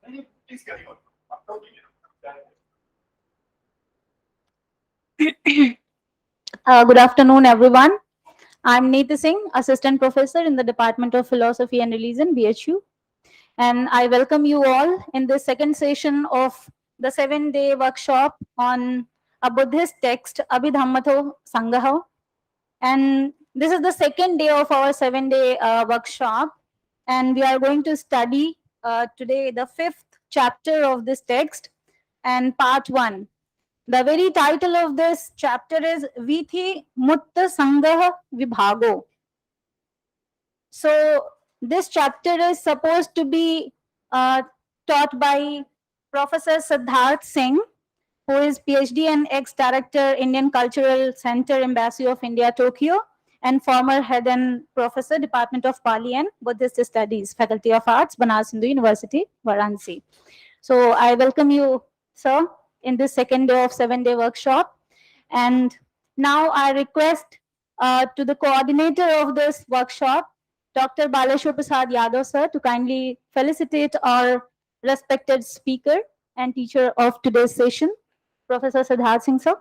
Please carry on. Good afternoon, everyone. I'm Neeta Singh, Assistant Professor in the Department of Philosophy and Religion, BHU. And I welcome you all in this second session of the 7-day workshop on a Buddhist text, Abhidhammatthasan gaha. And this is the second day of our 7-day workshop. And we are going to study today the 5th chapter of this text and part 1. The very title of this chapter is Vithi Mutta Sangaha Vibhago. So this chapter is supposed to be taught by Professor Siddharth Singh, who is PhD and ex-director, Indian Cultural Center, Embassy of India, Tokyo, and former head and professor, Department of Pali and Buddhist Studies, Faculty of Arts, Banaras University, Varanasi. So I welcome you, sir, in this second day of 7-day workshop. And now I request to the coordinator of this workshop, Dr. Baleshwar Prasad Yadav, sir, to kindly felicitate our respected speaker and teacher of today's session, Professor Siddharth Singh, sir.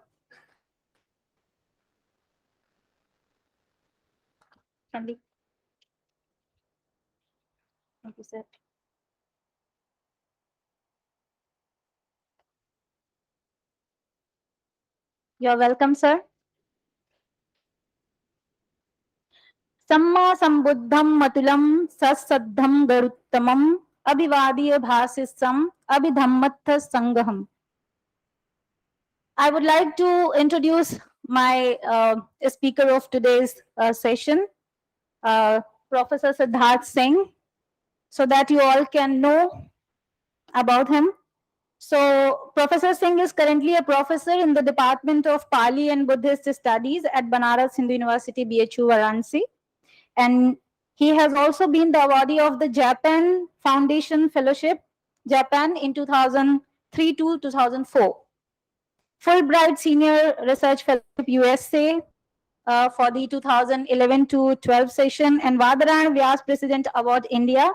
Thank you, sir. You're welcome, sir. Samma sambuddham matulam sasaddham garuttamam abhivadiya bhasisam abhidhammatthasan gaha. I would like to introduce my speaker of today's session, Professor Siddharth Singh, so that you all can know about him. So, Professor Singh is currently a professor in the Department of Pali and Buddhist Studies at Banaras Hindu University, BHU, Varanasi. And he has also been the awardee of the Japan Foundation Fellowship, Japan, in 2003 to 2004. Fulbright Senior Research Fellowship, USA, for the 2011 to 12 session, and Vadarayana Vyas President Award, India,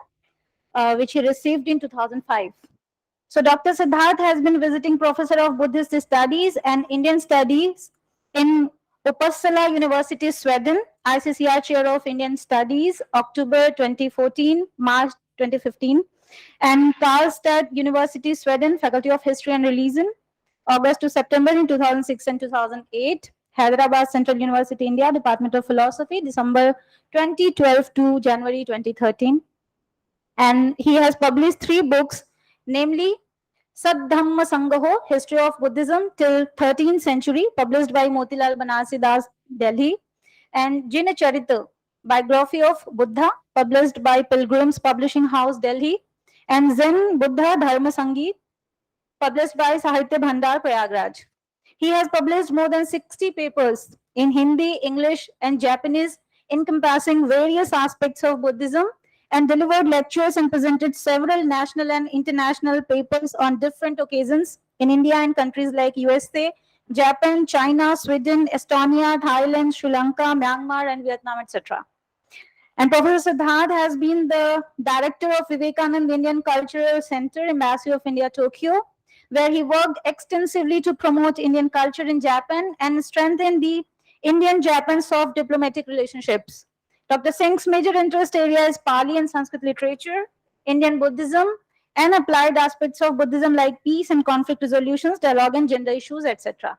which he received in 2005. So Dr. Siddharth has been visiting Professor of Buddhist Studies and Indian Studies in Uppsala University, Sweden, ICCR Chair of Indian Studies, October 2014, March 2015, and Karlstad University, Sweden, Faculty of History and Religion, August to September in 2006 and 2008. Hyderabad Central University, India, Department of Philosophy, December 2012 to January 2013. And he has published 3 books, namely Abhidhammatthasan gaha, History of Buddhism till 13th Century, published by Motilal Banarsidas, Delhi, and Jina Charita, Biography of Buddha, published by Pilgrims Publishing House, Delhi, and Zen Buddha Dharma Sangeet, published by Sahitya Bhandar, Prayagraj. He has published more than 60 papers in Hindi, English, and Japanese, encompassing various aspects of Buddhism, and delivered lectures and presented several national and international papers on different occasions in India and countries like USA, Japan, China, Sweden, Estonia, Thailand, Sri Lanka, Myanmar, and Vietnam, etc. And Professor Siddharth has been the director of Vivekananda Indian Cultural Center, Embassy of India, Tokyo, where he worked extensively to promote Indian culture in Japan and strengthen the Indian-Japan soft diplomatic relationships. Dr. Singh's major interest area is Pali and Sanskrit literature, Indian Buddhism, and applied aspects of Buddhism like peace and conflict resolutions, dialogue and gender issues, etc.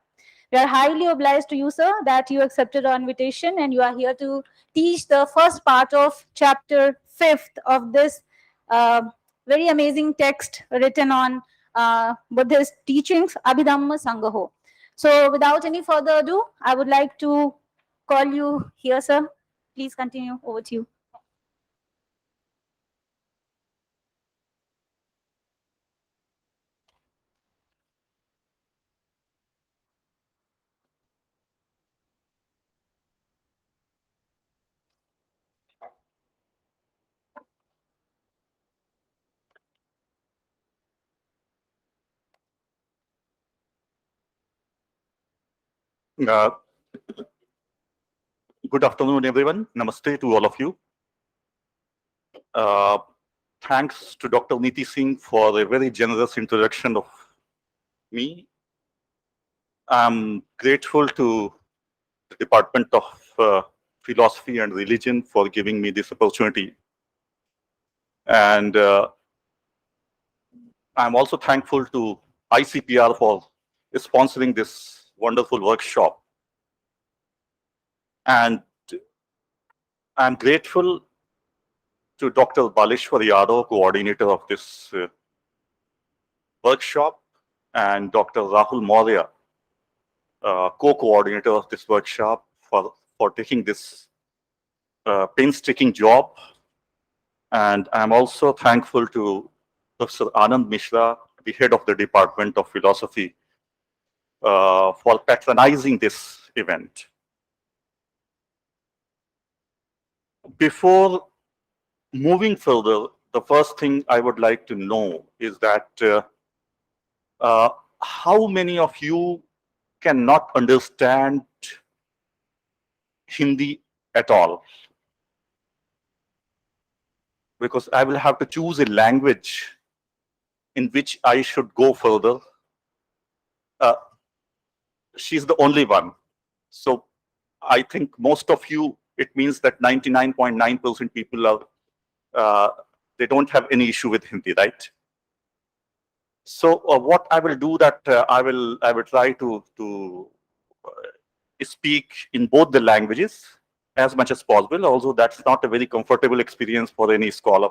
We are highly obliged to you, sir, that you accepted our invitation and you are here to teach the first part of chapter 5 of this very amazing text written on Buddhist teachings, Abhidhammatthasan gaha. So without any further ado, I would like to call you here, sir. Please continue. Over to you. Good afternoon, everyone. Namaste to all of you. thanks to Dr. Niti Singh for a very generous introduction of me. I'm grateful to the Department of Philosophy and Religion for giving me this opportunity. And I'm also thankful to ICPR for sponsoring this wonderful workshop. And I'm grateful to Dr. Baleshwar Yadav, coordinator of this workshop, and Dr. Rahul Maurya, co-coordinator of this workshop, for taking this painstaking job. And I'm also thankful to Professor Anand Mishra, the head of the Department of Philosophy, for patronizing this event. Before moving further, the first thing I would like to know is that how many of you cannot understand Hindi at all? Because I will have to choose a language in which I should go further. She's the only one. So I think most of you, it means that 99.9% people are, they don't have any issue with Hindi, right? So what I will do that I will try to speak in both the languages as much as possible. Although that's not a very comfortable experience for any scholar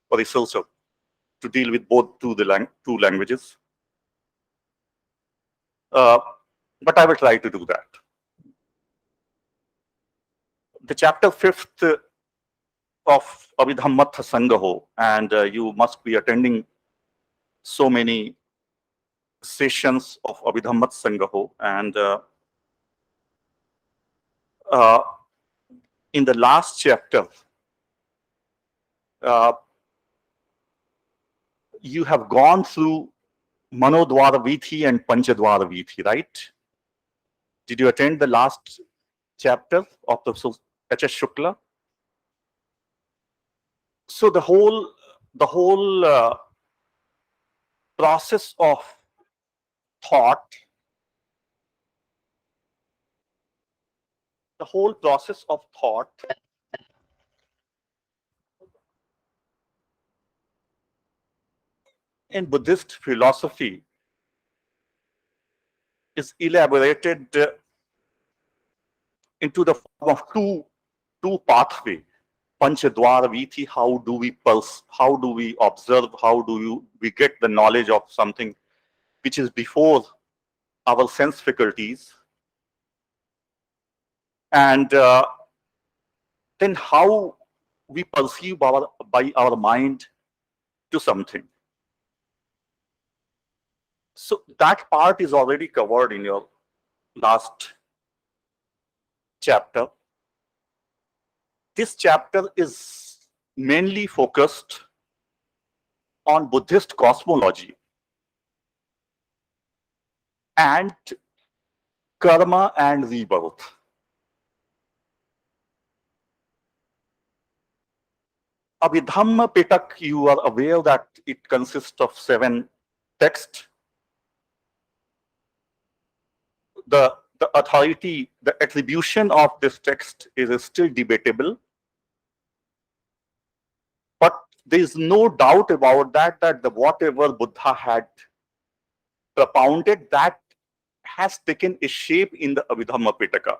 or researcher to deal with both two languages. But I will try to do that. The chapter 5th of Abhidhammatthasan gaha, and you must be attending so many sessions of Abhidhammatthasan gaha, and in the last chapter, you have gone through Manodwara Vithi and Panchadwara Vithi, right? Did you attend the last chapter of the H.S. Shukla? So the whole process of thought, in Buddhist philosophy is elaborated into the form of two pathways. Panchadwara Vithi, how do we observe, we get the knowledge of something which is before our sense faculties, and then how we perceive by our mind to something. So that part is already covered in your last chapter. This chapter is mainly focused on Buddhist cosmology and karma and rebirth. Abhidhammappithak, you are aware that it consists of 7 texts. The authority, the attribution of this text is still debatable. But there is no doubt about that, whatever Buddha had propounded, that has taken a shape in the Abhidhammappithaka.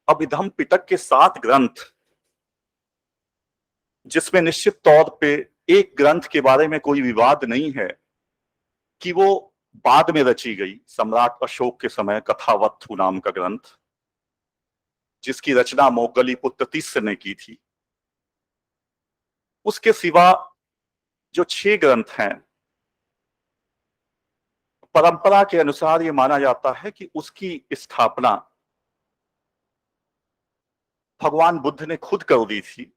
Abhidhammappithak के 7 ग्रंथ, जिसमें निश्चित तौर पे एक ग्रंथ के बारे में कोई विवाद नहीं है कि वो बाद में रची गई, सम्राट अशोक के समय कथावत्थु नाम का ग्रंथ, जिसकी रचना मोगलीपुत्र तीसरे ने की थी। उसके सिवा जो 6 ग्रंथ हैं, परंपरा के अनुसार ये माना जाता है कि उसकी स्थापना भगवान बुद्ध ने खुद कर दी थी।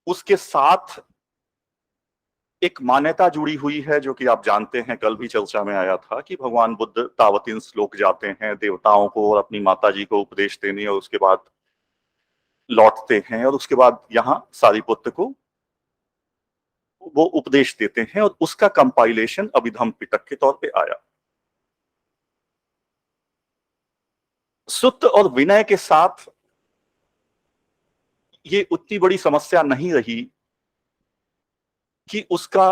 उसके साथ एक मान्यता जुड़ी हुई है, जो कि आप जानते हैं, कल भी चर्चा में आया था, कि भगवान बुद्ध तावतीन श्लोक जाते हैं देवताओं को और अपनी माताजी को उपदेश देने, और उसके बाद लौटते हैं, और उसके बाद यहाँ सारिपुत्र को वो उपदेश देते हैं और उसका कंपाइलेशन अभिधम्म पिटक के तौर पे आया। सुत्त और विनय के साथ ये उतनी बड़ी समस्या नहीं रही कि उसका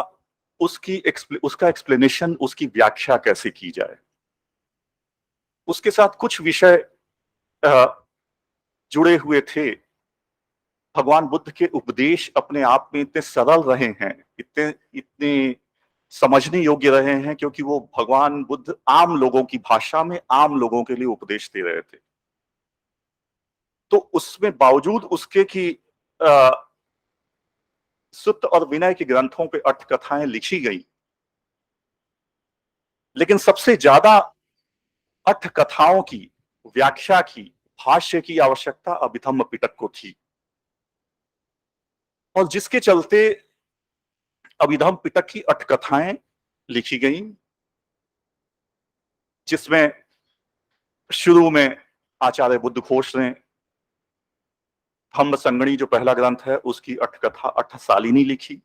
एक्सप्लेनेशन, उसकी व्याख्या कैसे की जाए। उसके साथ कुछ विषय जुड़े हुए थे। भगवान बुद्ध के उपदेश अपने आप में इतने सरल रहे हैं, इतने इतने समझने योग्य रहे हैं, क्योंकि वो भगवान बुद्ध आम लोगों की भाषा में आम लोगों के लिए उपदेश दे रहे थे। तो उसमें बावजूद उसके कि सुत्त और विनय के ग्रंथों पे अट्ठकथाएं लिखी गई, लेकिन सबसे ज्यादा अट्ठकथाओं की व्याख्या की, भाष्य की आवश्यकता अभिधम्म पिटक को थी। और जिसके चलते अभिधम्म पिटक की अट्ठकथाएं लिखी गई, जिसमें शुरू में आचार्य बुद्ध घोष ने धम्म संगणी जो पहला ग्रंथ है उसकी अट्ठकथा अट्ठसालिनी लिखी।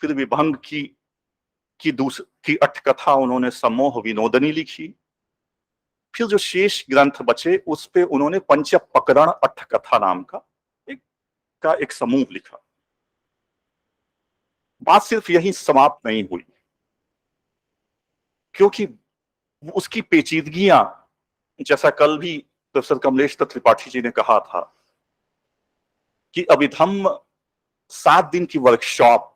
फिर विभंग की अट्ठकथा उन्होंने सम्मोह विनोदनी लिखी। फिर जो शेष ग्रंथ बचे उस पे उन्होंने पंच प्रकरण अट्ठकथा नाम का एक समूह लिखा। बात सिर्फ यही समाप्त नहीं हुई, क्योंकि उसकी पेचीदगियां, जैसा कल भी प्रोफेसर कमलेश त्रिपाठी जी ने कहा था कि अभिधम्म 7 दिन की वर्कशॉप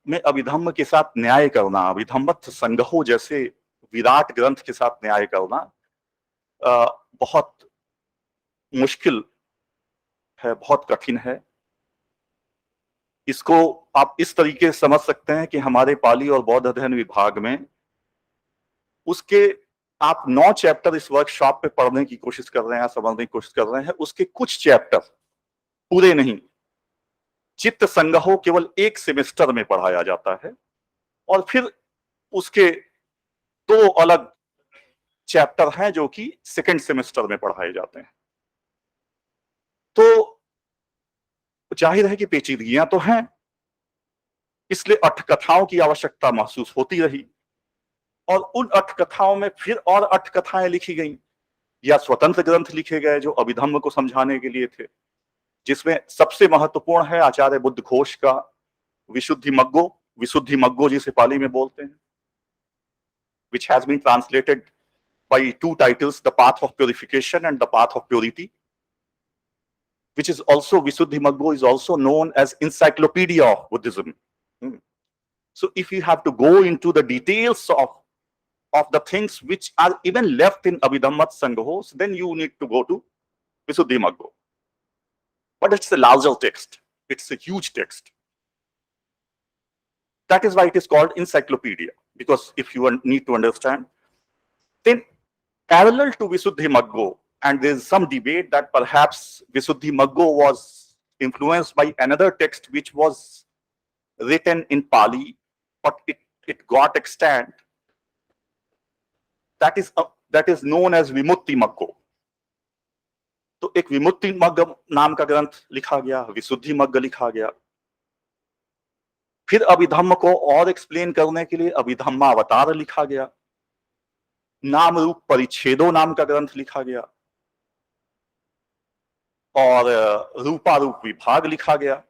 में अभिधम्म के साथ न्याय करना, अभिधम्मत्थ संगहो जैसे विराट ग्रंथ के साथ न्याय करना बहुत मुश्किल है, बहुत कठिन है। इसको आप इस तरीके से समझ सकते हैं कि हमारे पाली और बौद्ध अध्ययन विभाग में उसके आप 9 चैप्टर इस वर्कशॉप पे पढ़ने की कोशिश कर रहे हैं, समझने की कोशिश कर रहे हैं, उसके कुछ चैप्टर पूरे नहीं, चित्त संगहो केवल 1 सेमेस्टर में पढ़ाया जाता है, और फिर उसके 2 अलग चैप्टर हैं जो कि सेकंड सेमेस्टर में पढ़ाए जाते हैं। तो जाहिर है कि पेचीदगियां तो हैं, इसलिए अट्ठकथाओं की आवश्यकता महसूस होती रही। और उन अट्ठकथाओं में फिर और अट्ठकथाएं लिखी गई या स्वतंत्र ग्रंथ लिखे गए जो अभिधम्म को समझाने के लिए थे, जिसमें सबसे महत्वपूर्ण है आचार्य बुद्ध घोष का विशुद्धि मग्गो जिसे पाली में बोलते हैं, which has been translated by 2 titles, The Path of Purification and The Path of Purity, which is also, Visuddhi Maggo is also known as Encyclopedia of Buddhism. So if you have to go into the details of the things which are even left in Abhidhammatthasan gaha, then you need to go to Visuddhi Maggo. But it's a larger text. It's a huge text. That is why it is called encyclopedia, because if you need to understand, then parallel to Visuddhi Maggo, and there is some debate that perhaps Visuddhi Maggo was influenced by another text which was written in Pali, but it got extant. That is known as Vimutti Maggo. तो एक विमुक्ति मग्ग नाम का ग्रंथ लिखा गया, विशुद्धि मग्ग लिखा गया। फिर अभिधम्म को और एक्सप्लेन करने के लिए अभिधम्मावतार लिखा गया, नाम रूप परिच्छेदो नाम का ग्रंथ लिखा गया, और रूपारूप विभाग लिखा गया।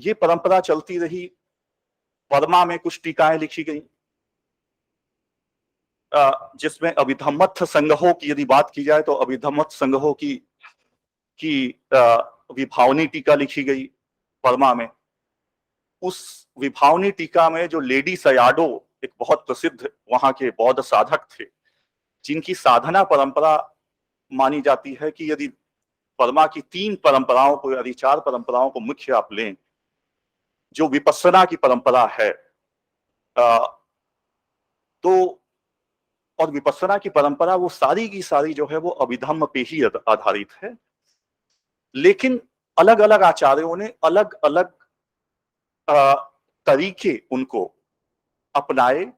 ये परंपरा चलती रही। बर्मा में कुछ टीकाएं लिखी गई, जिसमें अभिधम्मत्थ संगहो की यदि बात की जाए तो अभिधम्मत्थ संगहो की विभावनी टीका लिखी गई बर्मा में। उस विभावनी टीका में जो लेडी सयाडो एक बहुत प्रसिद्ध वहां के बौद्ध साधक थे, जिनकी साधना परंपरा मानी जाती है कि यदि बर्मा की 3 परंपराओं को, यदि 4 परंपराओं को मुख्य आप लें, जो विपस्सना की परंपरा है, तो और विपस्सना की परंपरा वो सारी की सारी जो है वो अभिधम्म पे ही आधारित है। लेकिन अलग अलग आचार्यों ने अलग अलग तरीके उनको अपनाए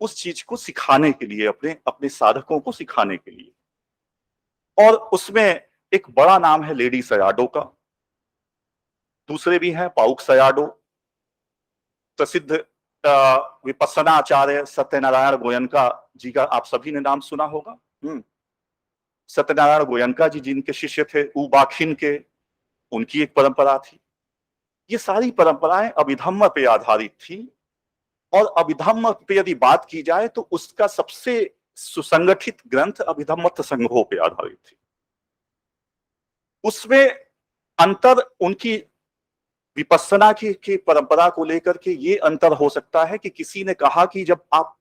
उस चीज को सिखाने के लिए, अपने साधकों को सिखाने के लिए। और उसमें एक बड़ा नाम है लेडी सयाडो का, दूसरे भी हैं, पाउक सयाडो, प्रसिद्ध विपස්සना आचार्य सत्यनारायण गोयनका जी का आप सभी ने नाम सुना होगा। सत्यनारायण गोयनका जी जिनके शिष्य थे उबाखिन के, उनकी एक परंपरा थी। ये सारी परंपराएं अभिधम्म पे आधारित थी, और अभिधम्म पे यदि बात की जाए तो उसका सबसे सुसंगठित ग्रंथ अभिधम्मत्थसन गाहा पे आधारित थी। उसमें अंतर उनकी विपස්සना की परंपरा को लेकर के ये अंतर हो सकता है कि किसी ने कहा कि जब आप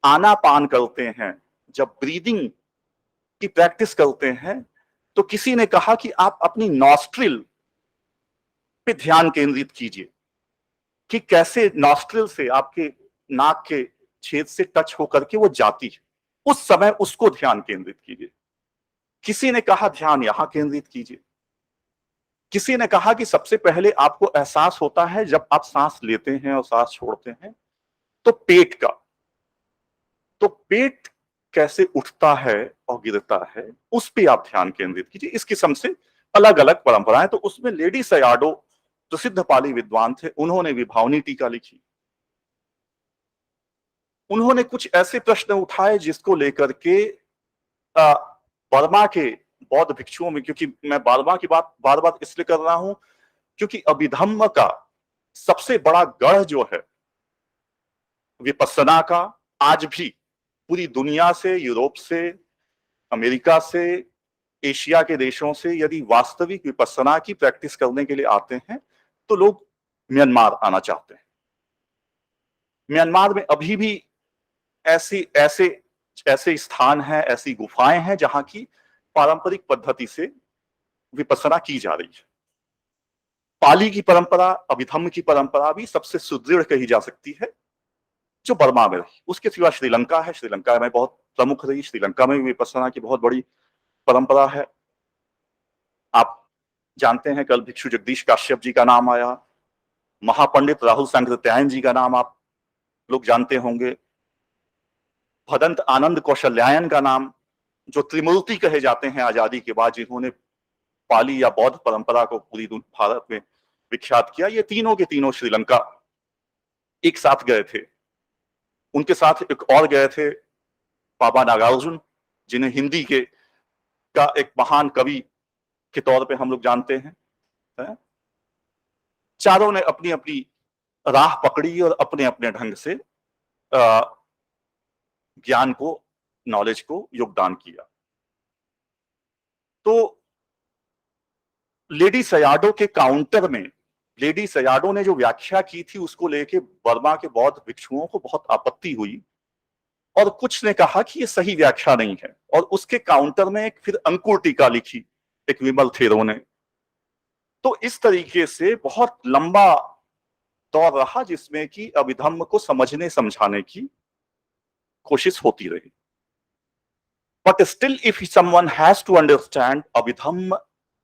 आनापान करते हैं, जब ब्रीदिंग की प्रैक्टिस करते हैं, तो किसी ने कहा कि आप अपनी नॉस्ट्रिल पे ध्यान केंद्रित कीजिए कि कैसे नॉस्ट्रिल से आपके नाक के छेद से टच होकर के वो जाती है, उस समय उसको ध्यान केंद्रित कीजिए। किसी ने कहा ध्यान यहां केंद्रित कीजिए। किसी ने कहा कि सबसे पहले आपको एहसास होता है जब आप सांस लेते हैं और सांस छोड़ते हैं तो पेट का, तो पेट कैसे उठता है और गिरता है, उस पे आप ध्यान केंद्रित कीजिए। इस किस्म से अलग अलग परंपराएं। तो उसमें लेडी सयाडो प्रसिद्ध पाली विद्वान थे, उन्होंने विभावनी टीका लिखी। उन्होंने कुछ ऐसे प्रश्न उठाए जिसको लेकर के बर्मा के बौद्ध भिक्षुओं में, क्योंकि मैं बर्मा की बात बार बार इसलिए कर रहा हूं क्योंकि अभिधम्म का सबसे बड़ा गढ़ जो है विपස්සना का, आज भी पूरी दुनिया से, यूरोप से, अमेरिका से, एशिया के देशों से यदि वास्तविक विपස්සना की प्रैक्टिस करने के लिए आते हैं तो लोग म्यांमार आना चाहते हैं। म्यांमार में अभी भी ऐसे ऐसे स्थान हैं, ऐसी गुफाएं हैं जहां की पारंपरिक पद्धति से विपස්සना की जा रही है। पाली की परंपरा, अभिधम्म की परंपरा भी सबसे सुदृढ़ कही जा सकती है जो बर्मा में रही। उसके सिवा श्रीलंका है, श्रीलंका में बहुत प्रमुख रही। श्रीलंका में भी विपස්සना की बहुत बड़ी परंपरा है। आप जानते हैं कल भिक्षु जगदीश काश्यप जी का नाम आया, महापंडित राहुल सांकृत्यायन जी का नाम आप लोग जानते होंगे, भदंत आनंद कौशल्यायन का नाम, जो त्रिमूर्ति कहे जाते हैं आजादी के बाद, जिन्होंने पाली या बौद्ध परंपरा को पूरी भारत में विख्यात किया। ये तीनों के तीनों श्रीलंका एक साथ गए थे। उनके साथ एक और गए थे बाबा नागार्जुन, जिन्हें हिंदी के का एक महान कवि के तौर पे हम लोग जानते हैं। चारों ने अपनी अपनी राह पकड़ी और अपने अपने ढंग से ज्ञान को, नॉलेज को योगदान किया। तो लेडी सयाडो के काउंटर में लेडी सयाडो ने जो व्याख्या की थी उसको लेके बर्मा के बौद्ध भिक्षुओं को बहुत आपत्ति हुई, और कुछ ने कहा कि ये सही व्याख्या नहीं है, और उसके काउंटर में एक फिर अंकुर टीका लिखी एक विमल थेरो ने। तो इस तरीके से बहुत लंबा दौर रहा जिसमें कि अभिधम्म को समझने समझाने की कोशिश होती रही। But still if someone has to understand Abhidhamma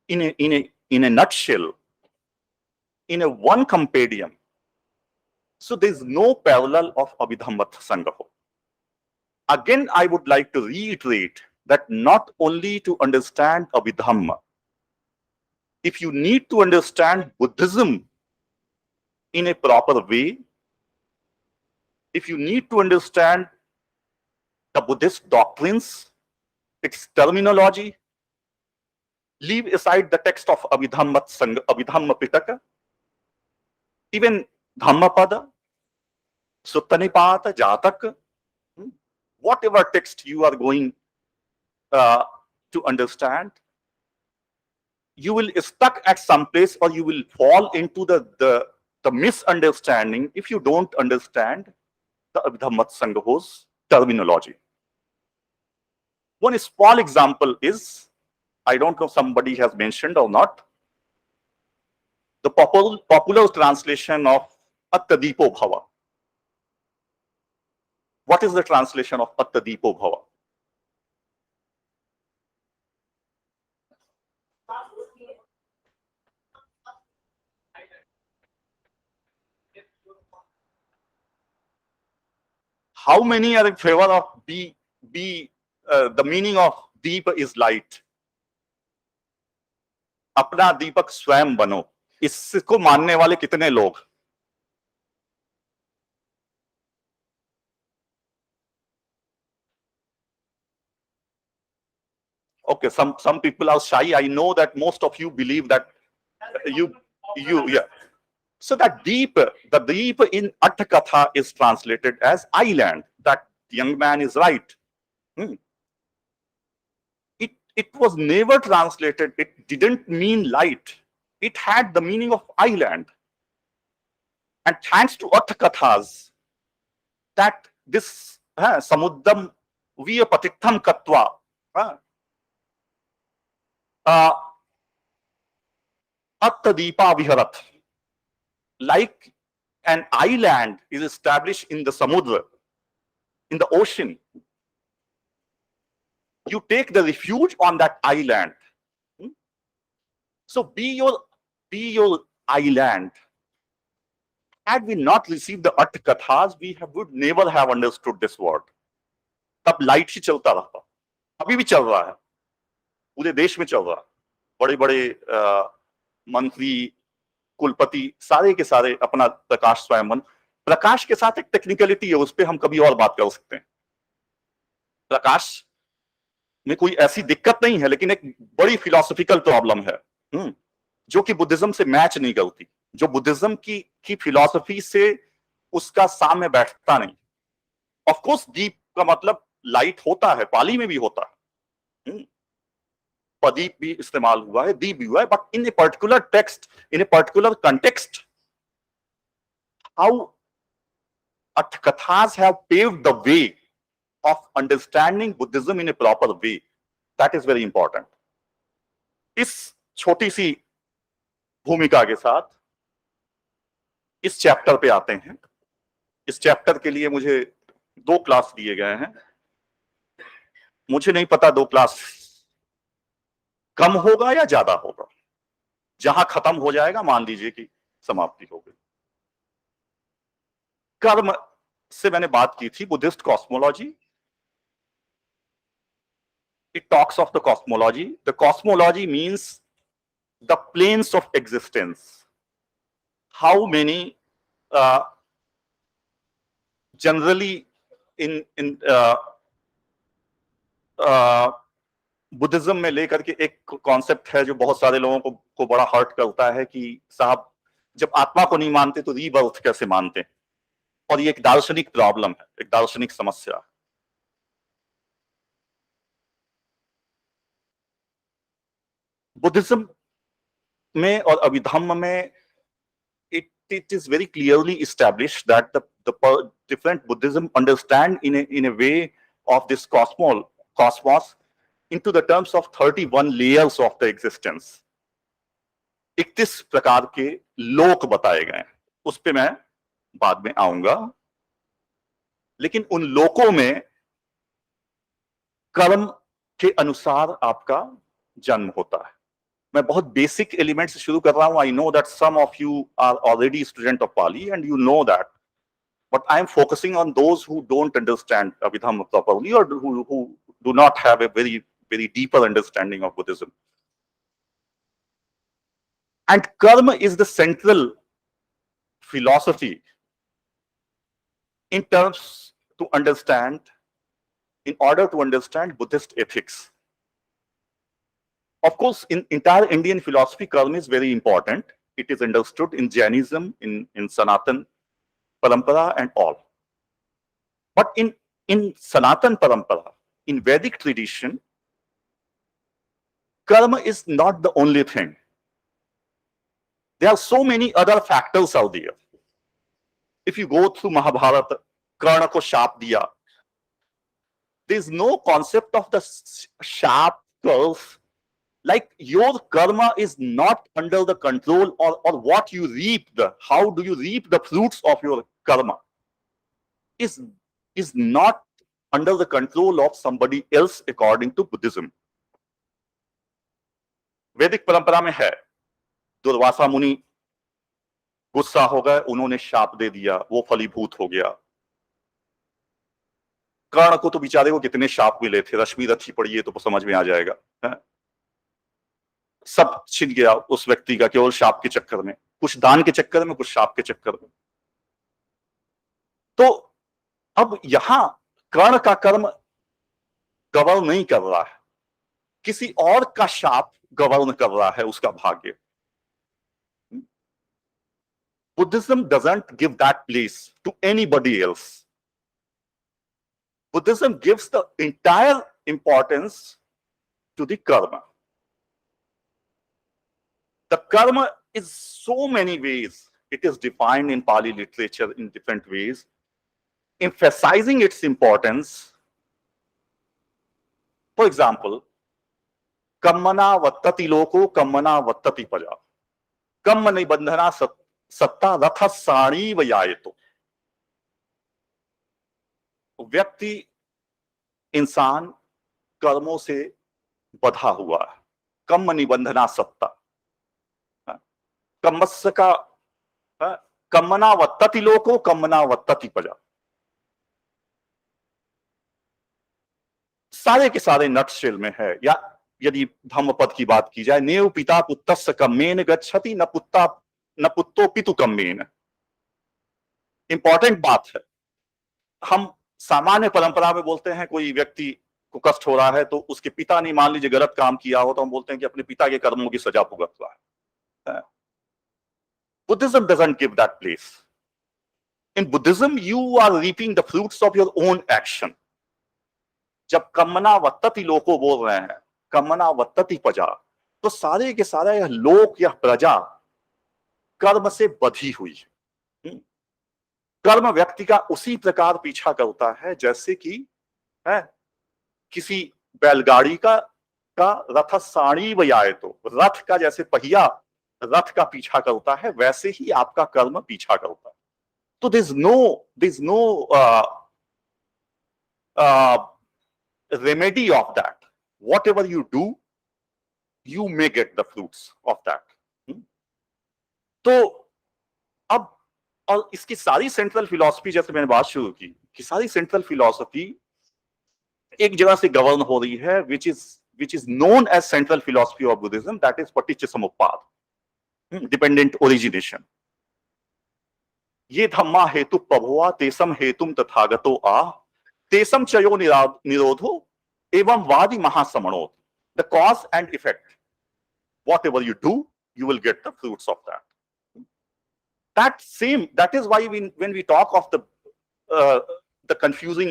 in a nutshell, in a one compendium, so there is no parallel of Abhidhammatthasan gaha. Again, I would like to reiterate that not only to understand Abhidhamma, if you need to understand Buddhism in a proper way, if you need to understand the Buddhist doctrines, its terminology, leave aside the text of Abhidhamma Pitaka, even Dhammapada, Suttanipata, Jataka, whatever text you are going to understand, you will stuck at some place, or you will fall into the misunderstanding if you don't understand the Abhidhammatthasan gaha's terminology. One small example is, I don't know somebody has mentioned or not, the popular translation of Attadipo Bhava. What is the translation of Attadipo Bhava? How many are in favor of the meaning of Deep is light? अपना दीपक स्वयं बनो. इसको मानने वाले कितने लोग? Okay, some people are shy. I know that most of you believe that you yeah. So that the deep in Atthakatha is translated as island. That young man is right. Hmm. It was never translated. It didn't mean light. It had the meaning of island. And thanks to Atthakathas, that this Samuddam Viyapatitham Katva, Attadipa Viharat, like an island is established in the Samudra, in the ocean. You take the refuge on that island. So be your island. Had we not received the Atthakathas, we would never have understood this word. तब light ही चलता रहता, अभी भी चल रहा है, पूरे देश में चल रहा है. बड़े बड़े मंत्री, कुलपति, सारे के सारे अपना प्रकाश स्वयं. प्रकाश के साथ एक टेक्निकलिटी है, उस पर हम कभी और बात कर सकते हैं. प्रकाश में कोई ऐसी दिक्कत नहीं है, लेकिन एक बड़ी फिलोसॉफिकल प्रॉब्लम है जो कि बुद्धिज्म से मैच नहीं करती, जो बुद्धिज्म की फिलॉसफी से उसका सामने बैठता नहीं. ऑफ कोर्स दीप का मतलब लाइट होता है, पाली में भी होता है, प्रदीप भी इस्तेमाल हुआ है, दीप भी हुआ है, but in a particular text, in a particular context, how Atthakathas have paved the way of understanding Buddhism in a proper way, that is very important. इस छोटी सी भूमिका के साथ इस चैप्टर पे आते हैं. इस चैप्टर के लिए मुझे 2 क्लास दिए गए हैं. मुझे नहीं पता 2 क्लास कम होगा या ज्यादा होगा. जहां खत्म हो जाएगा मान लीजिए कि समाप्ति हो गई. कर्म से मैंने बात की थी, Buddhist cosmology. It talks of the cosmology. The cosmology means the planes of existence. How many generally in Buddhism में लेकर के एक कॉन्सेप्ट है जो बहुत सारे लोगों को बड़ा हर्ट करता है कि साहब जब आत्मा को नहीं मानते तो रीबर्थ कैसे मानते. और ये एक दार्शनिक प्रॉब्लम है, एक दार्शनिक समस्या. बुद्धिज्म में और अभिधम्म में it is very clearly established that the different Buddhism understand in a way of this cosmos into the terms of 31 layers of the existence. 31 प्रकार के लोक बताए गए हैं, उस पे मैं बाद में आऊंगा. लेकिन उन लोकों में कर्म के अनुसार आपका जन्म होता है. मैं बहुत बेसिक एलिमेंट से शुरू कर रहा हूं. I know that some of you are already student of Pali and you know that, but I am focusing on those who don't understand Abhidhamma properly और who do not have a very deeper understanding of Buddhism. And karma is the central philosophy in terms to understand, in order to understand Buddhist ethics. Of course, in entire Indian philosophy, karma is very important. It is understood in Jainism, in Sanatan Parampara and all. But in Sanatan Parampara, in Vedic tradition, karma is not the only thing. There are so many other factors out there. If you go through Mahabharata, Karna ko shap diya. There is no concept of the sharp curse. Like your karma is not under the control or what you reap, how do you reap the fruits of your karma is not under the control of somebody else according to Buddhism. वैदिक परंपरा में है, दुर्वासा मुनि गुस्सा हो गए, उन्होंने शाप दे दिया, वो फलीभूत हो गया. कर्ण को तो बेचारे को कितने शाप मिले थे, रश्मि रथी पढ़िए तो समझ में आ जाएगा. सब छिन गया उस व्यक्ति का केवल शाप के चक्कर में, कुछ दान के चक्कर में, कुछ शाप के चक्कर में। तो अब यहां कर्ण का कर्म गवर्न नहीं कर रहा है, किसी और का शाप गवर्न कर रहा है उसका भाग्य। Buddhism doesn't give that place to anybody else. Buddhism gives the entire importance to the karma. The karma is so many ways. It is defined in Pali literature in different ways, emphasizing its importance. For example, kammana vattati loko kammana vattati paja. Kamma nibandhana satta ratha sani vayayeto. व्यक्ति इंसान कर्मों से बधा हुआ है। कर्म निबंधना सत्ता, कर्मस्य का कम्मना वत्तति लोको कम्मना वत्तति प्रजा। सारे के सारे नटशेल में है। या यदि धम्मपद की बात की जाए, नेव पिता पुत्रस्य कम्मेन गच्छति न पुत्रो पितु कम्मेन। इंपॉर्टेंट बात है। हम सामान्य परंपरा में बोलते हैं कोई व्यक्ति को कष्ट हो रहा है तो उसके पिता ने मान लीजिए गलत काम किया हो तो हम बोलते हैं कि अपने पिता के कर्मों की सजा भुगत रहा है। Buddhism doesn't give that place. In Buddhism, you are reaping the fruits of your own action. जब कम्मना वत्तति लोको बोल रहे हैं, कम्मना वत्तति प्रजा, तो सारे के सारे यह लोक यह प्रजा कर्म से बधी हुई है। कर्म व्यक्ति का उसी प्रकार पीछा करता है जैसे कि है किसी बैलगाड़ी का रथ साणी बजाए, तो रथ का जैसे पहिया रथ का पीछा करता है वैसे ही आपका कर्म पीछा करता है। तो this no remedy of that. Whatever you do you may get the fruits of that. तो अब और इसकी सारी सेंट्रल फिलॉसफी, जैसे मैंने बात शुरू की कि सारी सेंट्रल फिलॉसफी एक जगह से गवर्न हो रही है, which is known as central philosophy of Buddhism, that is Paticca Samuppada, dependent origination. ये धम्मा हेतु प्रभुआ तेसम हेतुम तथागतो आ तेसम चयो निरोधो एवं वादि महासमणो। The cause and effect, whatever you do you will get the fruits of that. That is why when we talk of the confusing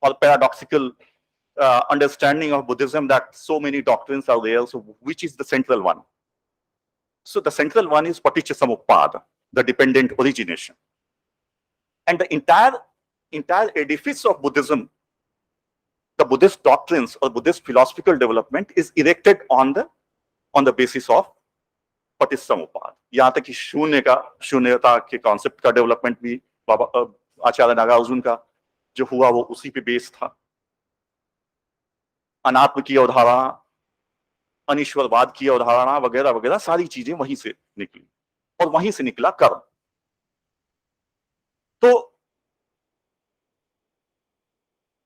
or paradoxical understanding of Buddhism, that so many doctrines are there, so which is the central one? So the central one is paticca samuppada, the dependent origination. And the entire edifice of Buddhism, the Buddhist doctrines or Buddhist philosophical development is erected on the basis of पटिच्च समुप्पाद। यहां तक कि शून्यता के concept का development भी बाबा आचार्य नागार्जुन का जो हुआ वो उसी पे बेस था। अनात्म की अवधारणा, अनीश्वरवाद की अवधारणा वगैरह वगैरह सारी चीजें वहीं से निकली और वहीं से निकला कर्म। तो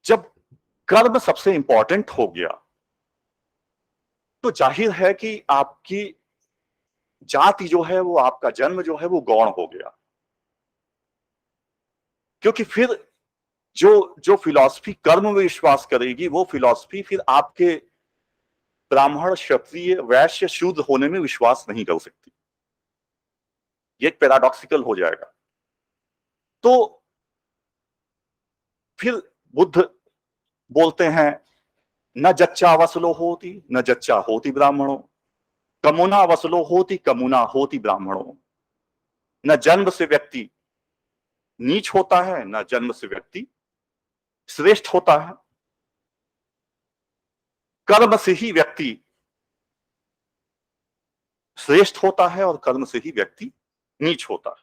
जब कर्म सबसे इंपॉर्टेंट हो गया तो जाहिर है कि आपकी जाति जो है वो, आपका जन्म जो है वो गौण हो गया। क्योंकि फिर जो फिलॉसफी कर्म में विश्वास करेगी वो फिलॉसफी फिर आपके ब्राह्मण, क्षत्रिय, वैश्य, शूद्र होने में विश्वास नहीं कर सकती। ये एक पैराडॉक्सिकल हो जाएगा। तो फिर बुद्ध बोलते हैं न जच्चा वसलो होती न जच्चा होती ब्राह्मणों, कमुना वसलो होती कमुना होती ब्राह्मणों। न जन्म से व्यक्ति नीच होता है न जन्म से व्यक्ति श्रेष्ठ होता है। कर्म से ही व्यक्ति श्रेष्ठ होता है और कर्म से ही व्यक्ति नीच होता है।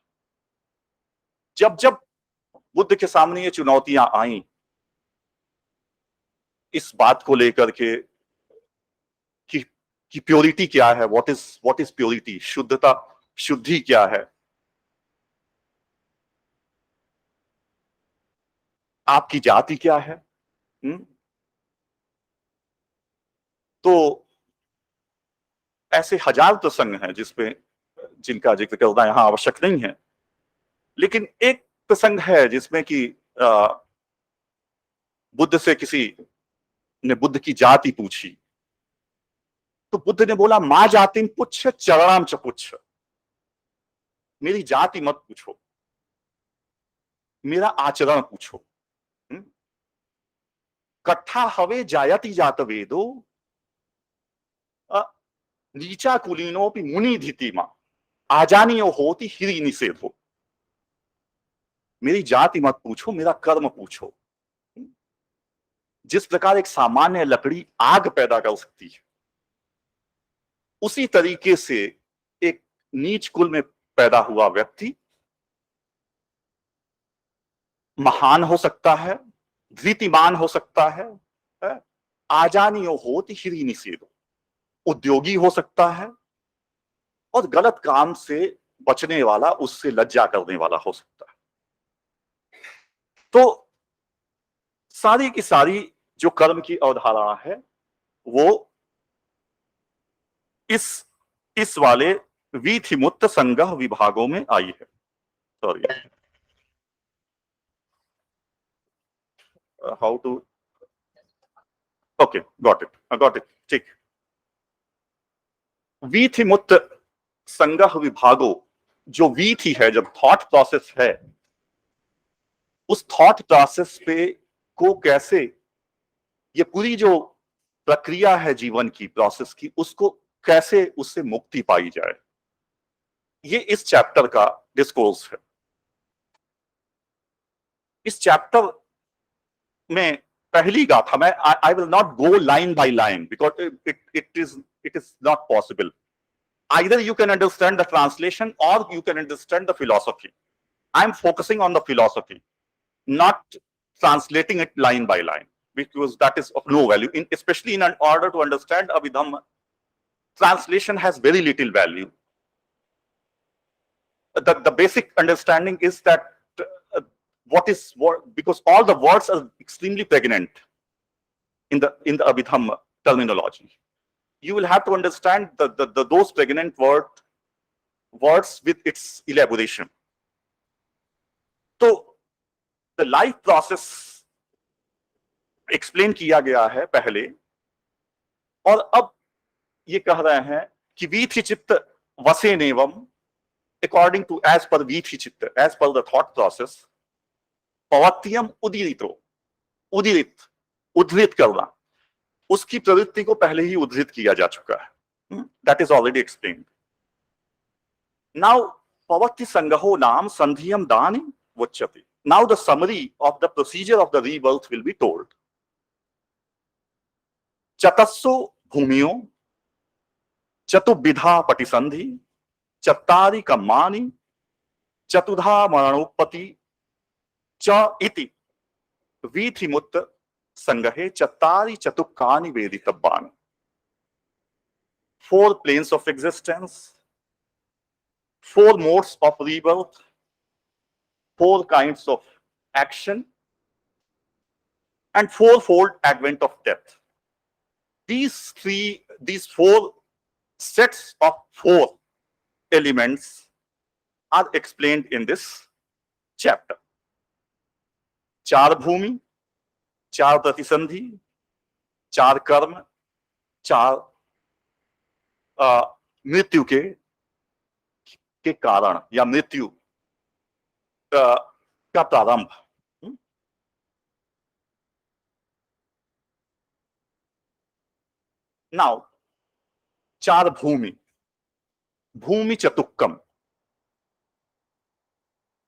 जब जब बुद्ध के सामने ये चुनौतियां आई इस बात को लेकर के कि प्योरिटी क्या है, व्हाट इज प्योरिटी, शुद्धता, शुद्धि क्या है, आपकी जाति क्या है, तो ऐसे हजार प्रसंग हैं जिनका जिक्र करना यहाँ आवश्यक नहीं है, लेकिन एक प्रसंग है जिसमें कि बुद्ध से किसी ने बुद्ध की जाति पूछी, तो बुद्ध ने बोला, मां जातिम पुच्छ चरणाम च पुच्छ, मेरी जाति मत पूछो, मेरा आचरण पूछो। कट्ठा हवे जायति जात वेदो नीचा कुलीनोपि मुनि धितिमा आजानियो होती हिरी निषेधो। मेरी जाति मत पूछो, मेरा कर्म पूछो। जिस प्रकार एक सामान्य लकड़ी आग पैदा कर सकती है, उसी तरीके से एक नीच कुल में पैदा हुआ व्यक्ति महान हो सकता है, धृतिमान हो सकता है, आजानियो होती हिरी निषेधो, उद्योगी हो सकता है, और गलत काम से बचने वाला, उससे लज्जा करने वाला हो सकता है। तो सारी की सारी जो कर्म की अवधारणा है वो इस वाले वीथिमुक्त संगह विभागों में आई है। Sorry, how to, okay, got it, ठीक। वीथिमुक्त संगह विभागों, जो वीथी है, जब थॉट प्रोसेस है, उस थॉट प्रोसेस पे को कैसे, ये पूरी जो प्रक्रिया है जीवन की, प्रोसेस की, उसको कैसे उससे मुक्ति पाई जाए, ये इस चैप्टर का डिस्कोर्स है। इस चैप्टर में पहली गाथा में I will not go line by line because it is not possible. Either you can understand the translation or you can understand the philosophy. I'm focusing on the philosophy, not translating it line by line, because that is of no value. Especially in order to understand Abhidhamma, translation has very little value. The basic understanding is that because all the words are extremely pregnant in the Abhidhamma terminology. You will have to understand those pregnant words with its elaboration. तो the life process explain किया गया है पहले, और अब ये कह रहे हैं कि वीथि चित्त वसेन एवं, according to as per वीथि चित्त, as per the thought process, पवत्यम उद्धृत करना, उसकी प्रवृत्ति को पहले ही उद्धृत किया जा चुका है। That is already explained. Now पवत्ति संगहो नाम संधियम दानी वच्यते। Now the summary of the procedure of the rebirth will be told. चतस्सु भूमियो चतुर्विधा पटिसंधि चत्तारि कर्माणि चतुधा मरणोत्पत्ति च इति वीथिमुक्त संगहे चत्तारि चतुक्कानि वेदितव्यानि। 4 planes of existence, 4 modes of rebirth, 4 kinds of action, and 4-fold advent of death. These 4 sets of 4 elements are explained in this chapter. 4 भूमि, 4 प्रतिसंधि, 4 कर्म, 4 मृत्यु के कारण या मृत्यु का प्रारंभ। नाउ 4 भूमि चतुक्कम,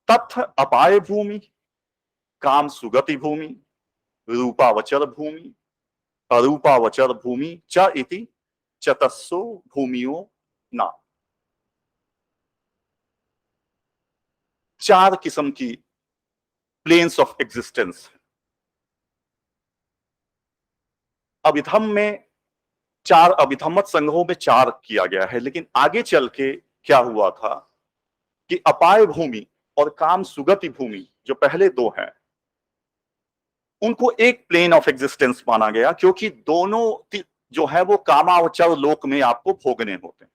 तथ अपाय भूमि, काम सुगति भूमि, रूपावचर भूमि, अरूपावचर भूमि च इति चतस्सु भूमियो ना। 4 किस्म की प्लेन्स ऑफ एग्जिस्टेंस। अभिधम्म में 4 अभिधम्मत संघों में 4 किया गया है, लेकिन आगे चल के क्या हुआ था कि अपाय भूमि और काम सुगति भूमि जो पहले 2 हैं, उनको एक प्लेन ऑफ एग्जिस्टेंस माना गया, क्योंकि दोनों जो है वो कामावचर लोक में आपको भोगने होते हैं।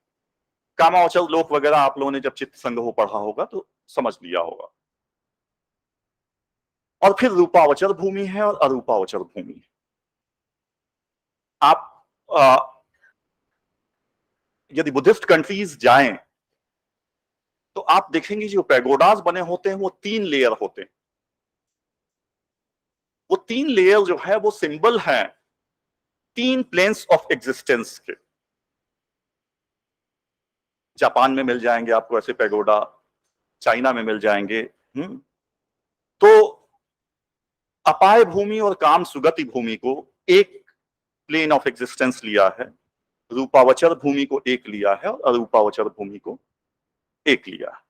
कामावचर लोक वगैरह आप लोगों ने जब चित्त संग्रह पढ़ा होगा तो समझ लिया होगा। और फिर रूपावचर भूमि है और अरूपावचर भूमि है। आप यदि बुद्धिस्ट कंट्रीज जाएं तो आप देखेंगे जो पैगोडाज बने होते हैं वो 3 लेयर होते हैं। वो 3 लेयर जो है वो सिंबल है 3 प्लेन्स ऑफ एग्जिस्टेंस के। जापान में मिल जाएंगे आपको ऐसे पैगोडा, चाइना में मिल जाएंगे। तो अपाय भूमि और काम सुगति भूमि को एक प्लेन ऑफ एग्जिस्टेंस लिया है, रूपावचर भूमि को एक लिया है और अरूपावचर भूमि को एक लिया है।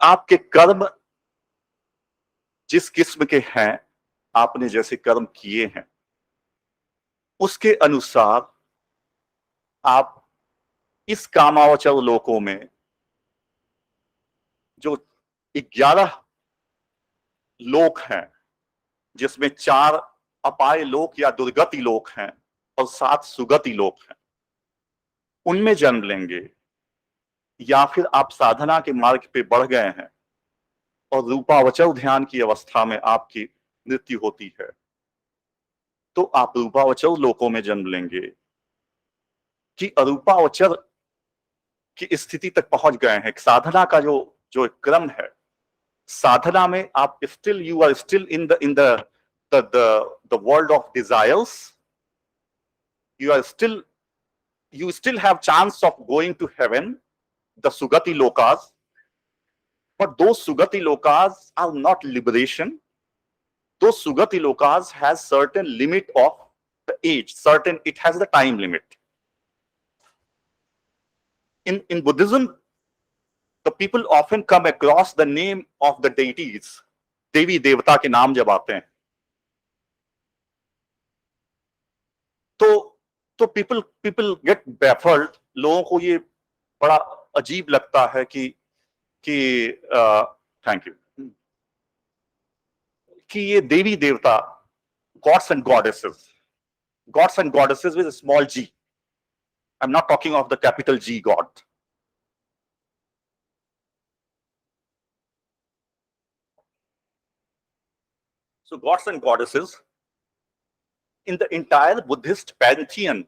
आपके कर्म जिस किस्म के हैं, आपने जैसे कर्म किए हैं उसके अनुसार आप इस कामावचर लोकों में जो 11 लोक हैं, जिसमें 4 अपाय लोक या दुर्गति लोक हैं और 7 सुगति लोक हैं, उनमें जन्म लेंगे। या फिर आप साधना के मार्ग पे बढ़ गए हैं और रूपावचर ध्यान की अवस्था में आपकी मृत्यु होती है तो आप रूपावचर लोकों में जन्म लेंगे। कि अरूपावचर की स्थिति तक पहुंच गए हैं। साधना का जो जो क्रम है, साधना में आप still you are still in the world of desires, you still have chance of going to heaven, the sugati lokas, but those sugati lokas are not liberation. Those sugati lokas has certain limit of the age, it has the time limit. In Buddhism, the people often come across the name of the deities, देवी देवता के नाम जब आते हैं तो people get baffled, लोगों को ये बड़ा अजीब लगता है कि थैंक यू, कि ये देवी देवता, gods and goddesses with a small g. I'm not talking of the capital G God. So gods and goddesses in the entire Buddhist pantheon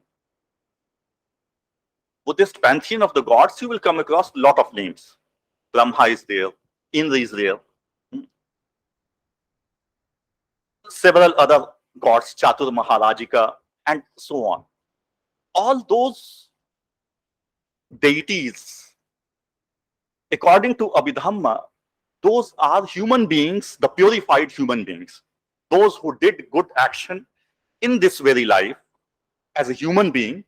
of the gods, you will come across a lot of names. Brahma is there, Indra is there, several other gods, Chatur Maharajika, and so on. All those deities, according to Abhidhamma, those are human beings, the purified human beings, those who did good action in this very life as a human being,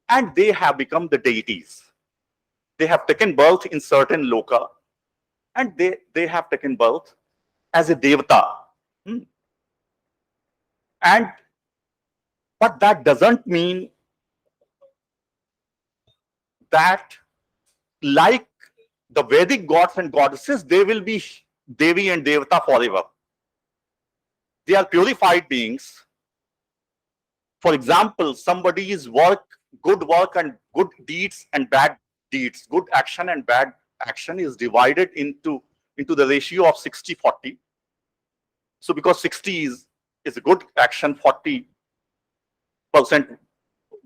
and they have become the deities. They have taken birth in certain loka, and they have taken birth as a devata. But that doesn't mean that, like the Vedic gods and goddesses, they will be Devi and Devata forever. They are purified beings. For example, somebody's good work and good deeds and bad deeds, good action and bad action is divided into the ratio of 60-40. So because 60 is a good action, 40%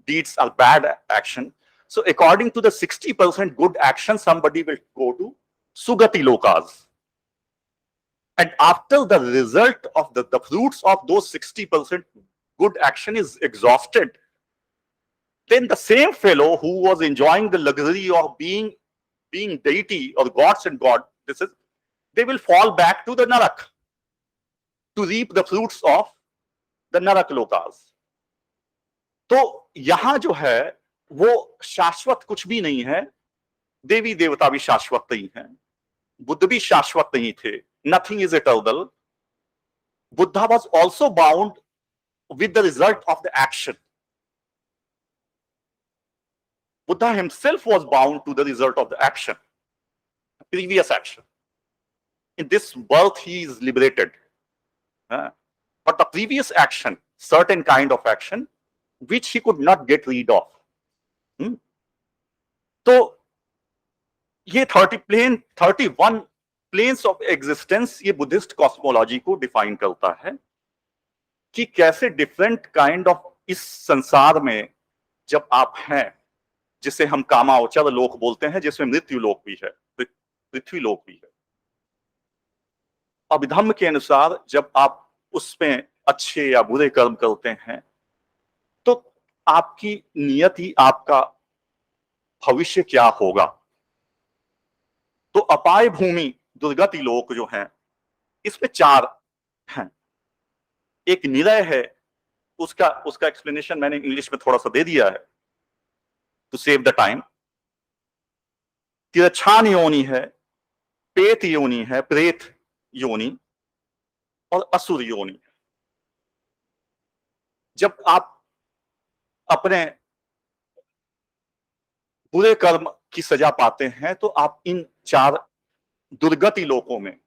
deeds are bad action. So according to the 60% good action, somebody will go to Sugati Lokas. And after the result of the fruits of those 60% good action is exhausted, then the same fellow who was enjoying the luxury of being deity or gods and goddesses, they will fall back to the Narak to reap the fruits of the Narak Lokas. तो यहां जो है वो शाश्वत कुछ भी नहीं है, देवी देवता भी शाश्वत नहीं है, बुद्ध भी शाश्वत नहीं थे. Nothing is eternal. Buddha was also bound with the result of the action. Buddha himself was bound to the result of the action, previous action. in this birth he is liberated. But the previous action, certain kind of action, which he could not get rid of. तो ये 31 planes of existence ये Buddhist cosmology को define करता है कि कैसे different kind of इस संसार में जब आप हैं, जिसे हम कामावचर लोक बोलते हैं, जिसमें मृत्यु लोक भी है, पृथ्वी लोक भी है। अभिधम्म के अनुसार जब आप उसमें अच्छे या बुरे कर्म करते हैं तो आपकी नियति, आपका भविष्य क्या होगा। तो अपाय भूमि, दुर्गति लोक जो है, इसमें 4 हैं। एक निरय है, उसका एक्सप्लेनेशन मैंने इंग्लिश में थोड़ा सा दे दिया है टू सेव द टाइम। तिरछान योनि है, पेत योनि है, प्रेत योनि, और असुर योनि। जब आप अपने बुरे कर्म की सजा पाते हैं तो आप इन 4 दुर्गति लोकों में,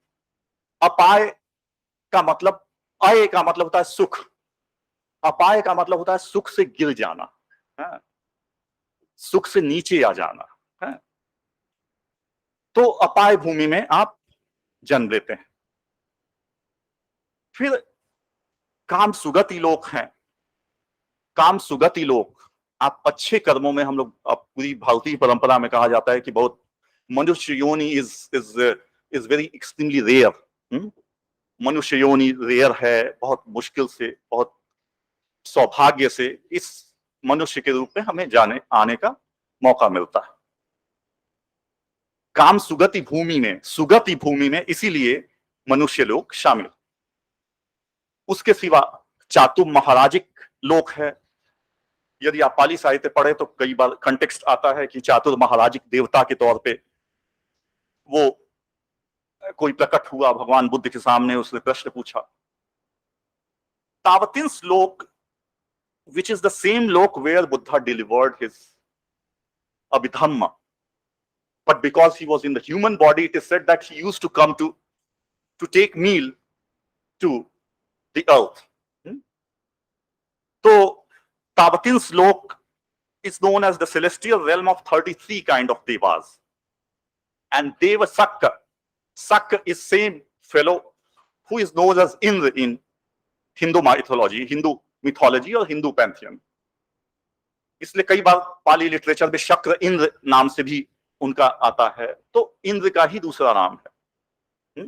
अपाय का मतलब, अय का मतलब होता है सुख, अपाय का मतलब होता है सुख से गिर जाना, सुख से नीचे आ जाना। तो अपाय भूमि में आप जन्म लेते हैं। फिर काम सुगति लोक हैं। काम सुगति लोक, आप अच्छे कर्मों में, हम लोग पूरी भारतीय परंपरा में कहा जाता है कि बहुत मनुष्य योनि इज वेरी एक्सट्रीमली रेयर। मनुष्य योनि रेयर है, बहुत मुश्किल से, बहुत सौभाग्य से इस मनुष्य के रूप में हमें आने का मौका मिलता है। काम सुगति भूमि में इसीलिए मनुष्य लोक शामिल। उसके सिवा चातुर महाराजिक लोक है। यदि आप पाली साहित्य पढ़े तो कई बार कंटेक्स्ट आता है कि चातुर महाराजिक देवता के तौर पे वो कोई प्रकट हुआ भगवान बुद्ध के सामने, उसने प्रश्न पूछा। तावतिंस लोक, which is the same lok where Buddha delivered his Abhidhamma, but because he was in the human body, it is said that he used to come to take meal to the earth. So Tabatin's lok is known as the celestial realm of 33 kind of devas, and Deva Sakka is same fellow who is known as Indra in Hindu mythology और Hindu Pantheon. इसलिए कई बार पाली literature में शक्र इंद्र नाम से भी उनका आता है, तो इंद्र का ही दूसरा नाम है।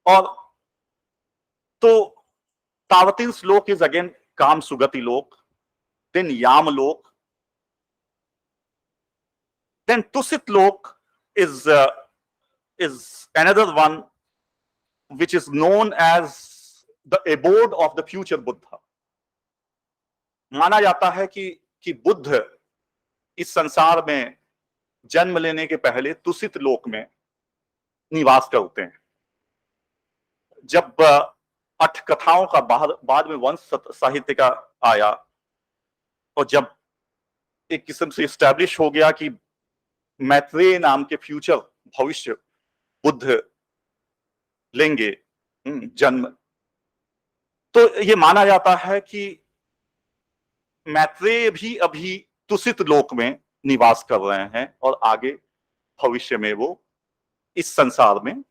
और तो तावतिंस लोक इज अगेन काम सुगति लोक, देन याम लोक, देन तुसित लोक is another one which is known as the abode of the future Buddha. माना जाता है कि बुद्ध इस संसार में जन्म लेने के पहले तुसित लोक में निवास करते हैं। जब 8 कथाओं का बाद में वंश साहित्य का आया और जब एक किस्म से इस्टेब्लिश हो गया कि मैत्रेय नाम के फ्यूचर भविष्य बुद्ध लेंगे जन्म, तो ये माना जाता है कि मैत्रेय भी अभी तुसित लोक में निवास कर रहे हैं और आगे भविष्य में वो इस संसार में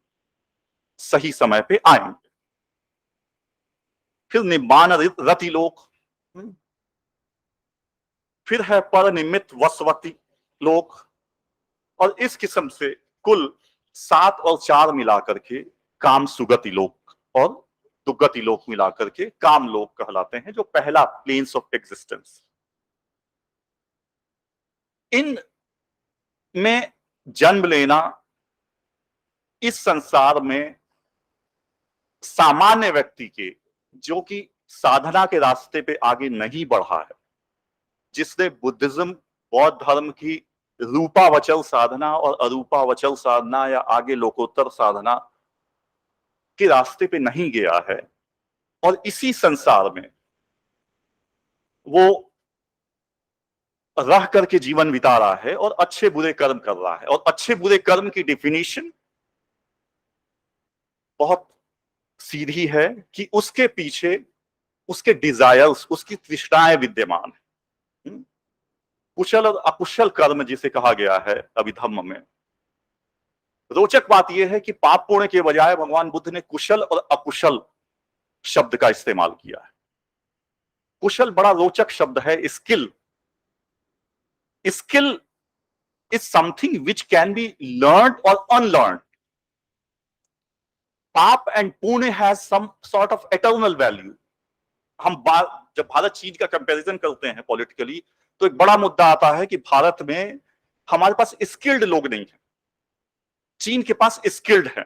सही समय पे आएंगे। फिर निब्बान रति लोक, फिर है परनिमित्त वसवती लोक, और इस किस्म से कुल 7 और 4 मिलाकर के काम सुगति लोक और दुर्गति लोक मिलाकर के काम लोक कहलाते हैं, जो पहला प्लेन्स ऑफ एग्जिस्टेंस। इन में जन्म लेना इस संसार में सामान्य व्यक्ति के, जो कि साधना के रास्ते पे आगे नहीं बढ़ा है, जिसने बुद्धिज्म बौद्ध धर्म की रूपावचल साधना और अरूपावचल साधना या आगे लोकोत्तर साधना के रास्ते पे नहीं गया है और इसी संसार में वो रह करके जीवन बिता रहा है और अच्छे बुरे कर्म कर रहा है। और अच्छे बुरे कर्म की डेफिनेशन बहुत सीधी है कि उसके पीछे उसके डिजायर्स, उसकी तृष्णाएं विद्यमान है। कुशल और अकुशल कर्म जिसे कहा गया है अभिधम्म में। रोचक बात यह है कि पाप पुण्य के बजाय भगवान बुद्ध ने कुशल और अकुशल शब्द का इस्तेमाल किया है। कुशल बड़ा रोचक शब्द है। Skill, skill is something which can be learn और अनलर्न। पाप एंड पुण्य has some sort of eternal value. हम जब भारत चीन का कंपैरिजन करते हैं पॉलिटिकली, तो एक बड़ा मुद्दा आता है कि भारत में हमारे पास स्किल्ड लोग नहीं है, चीन के पास स्किल्ड है।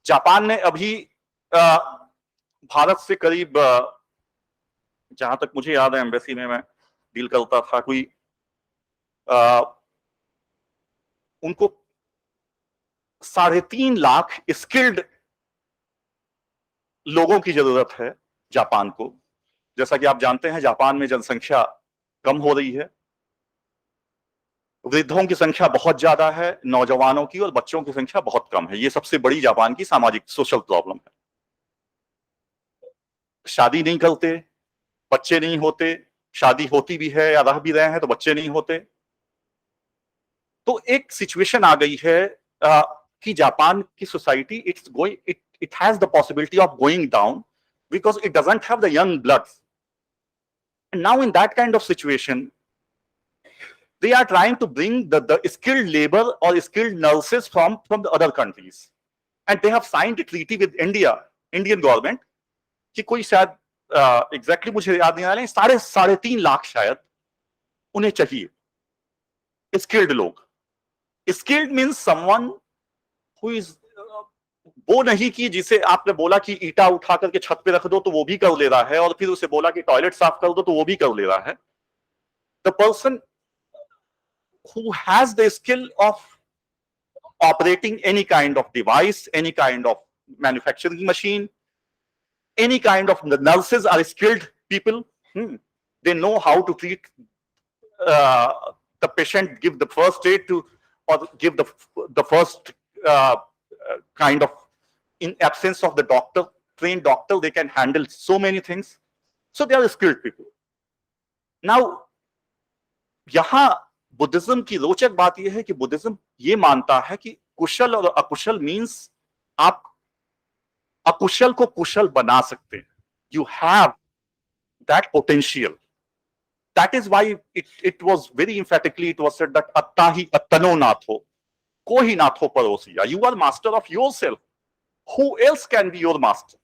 जापान ने अभी भारत से करीब, जहां तक मुझे याद है एम्बेसी में मैं डील करता था, कोई उनको 3.5 लाख स्किल्ड लोगों की जरूरत है जापान को। जैसा कि आप जानते हैं जापान में जनसंख्या कम हो रही है, वृद्धों की संख्या बहुत ज्यादा है, नौजवानों की और बच्चों की संख्या बहुत कम है। ये सबसे बड़ी जापान की सामाजिक सोशल प्रॉब्लम है। शादी नहीं करते, बच्चे नहीं होते, शादी होती भी है या रह भी रहे हैं तो बच्चे नहीं होते। तो एक सिचुएशन आ गई है कि जापान की society it has the possibility of going down because it doesn't have the young blood. Now in that kind of situation they are trying to bring the skilled labor or skilled nurses from the other countries, and they have signed a treaty with Indian government कि कोई शायद exactly मुझे याद नहीं आ रहा है, 3.5 लाख शायद उन्हें चाहिए स्किल्ड लोग। Skilled means someone who is, वो नहीं कि जिसे आपने बोला कि ईटा उठा करके छत पे रख दो तो वो भी कर ले रहा है, और फिर उसे बोला कि टॉयलेट साफ कर दो तो वो भी कर ले रहा है। The person who has the skill of operating any kind of device, any kind of manufacturing machine, any kind of, the nurses are skilled people. They know how to treat the patient, give the first aid to, or give the first kind of, in absence of the doctor, trained doctor, they can handle so many things. So they are skilled people. Now, यहां Buddhism की रोचक बात यह है कि Buddhism ये मानता है कि कुशल और अकुशल मीन्स आप अकुशल को कुशल बना सकते हैं। You have that potential. That is why it was very emphatically it was said that अत्ता ही अत्तनो नाथो, को ही नाथो परोसिया। You are master of yourself, who else can be your master?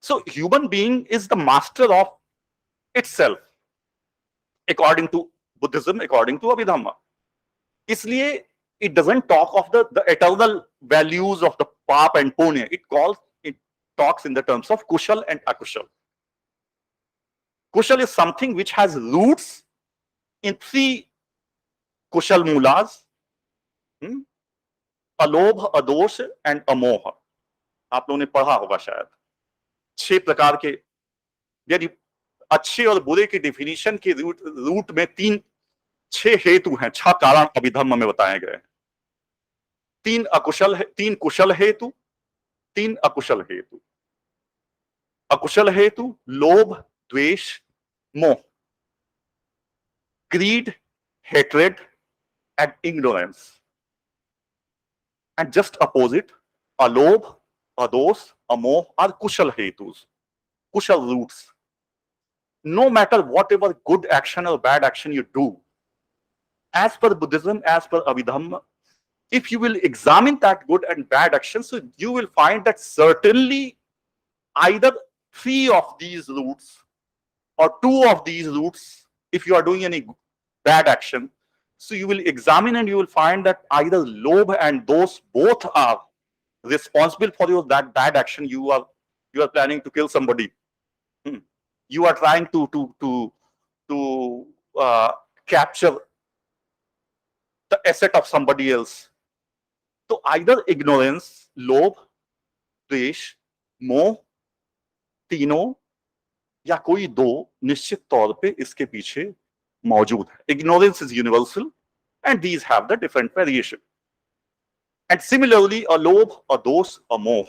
So human being is the master of itself according to Buddhism, according to Abhidhamma. इसलिए it doesn't talk of the eternal values of the pap and punya. It talks in the terms of kushal and akushal. Kushal is something which has roots in 3 kushal mulas: alobh, adosh and amoha. आप लोगों ने पढ़ा होगा शायद। 6 प्रकार के, यदि अच्छे और बुरे की डेफिनेशन के रूट में 6 हेतु हैं, 6 कारण अभिधम्म में बताए गए। 3 कुशल हेतु, 3 अकुशल हेतु। अकुशल हेतु लोभ, द्वेष, मोह, greed, hatred and ignorance. And just opposite, alobh, adosh, amoh are kushal hetus, kushal roots. No matter whatever good action or bad action you do, as per Buddhism, as per Abhidhamma, if you will examine that good and bad actions, so you will find that certainly either 3 of these roots or 2 of these roots, if you are doing any bad action, so you will examine and you will find that either lobh and those both are responsible for your that bad action. You are planning to kill somebody. You are trying to capture the asset of somebody else. So either ignorance, लोभ, द्वेष, मोह, तीनों या कोई 2 निश्चित तौर पे इसके पीछे मौजूद है। Ignorance is universal and these have the different variation. And similarly, a lobh, a dosh, a moh.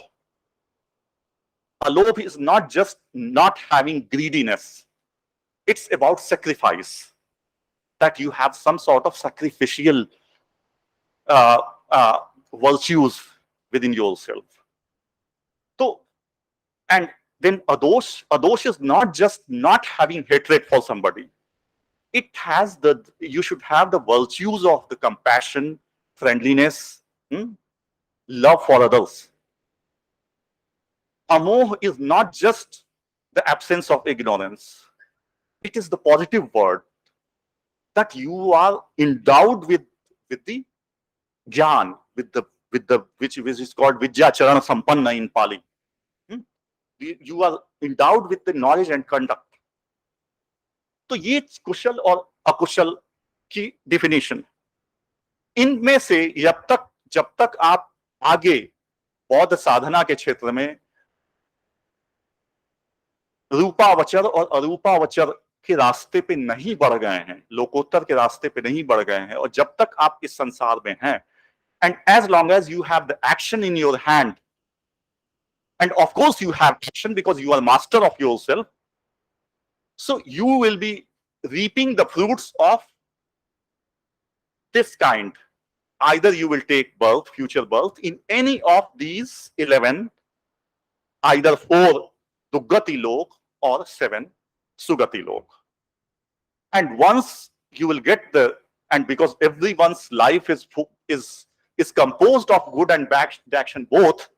A lobh is not just not having greediness. It's about sacrifice, that you have some sort of sacrificial uh, uh, virtues within yourself. So, and then adosh is not just not having hatred for somebody. It has you should have the virtues of the compassion, friendliness, love for others. Amoh is not just the absence of ignorance. It is the positive word that you are endowed with the jnana, with the which is called Vidya Charana Sampanna in Pali. You are endowed with the knowledge and conduct. तो ये कुशल और अकुशल की definition. इनमें से जब तक आप आगे बौद्ध साधना के क्षेत्र में रूपावचर और अरूपावचर के रास्ते पे नहीं बढ़ गए हैं, लोकोत्तर के रास्ते पे नहीं बढ़ गए हैं, और जब तक आप इस संसार में हैं, and as long as you have the action in your hand, and of course you have action because you are master of yourself, so you will be reaping the fruits of this kind. Either you will take birth, future birth, in any of these 11, either 4 Duggati Lok or 7 Sugati Lok. And once you will get and because everyone's life is composed of good and bad action both,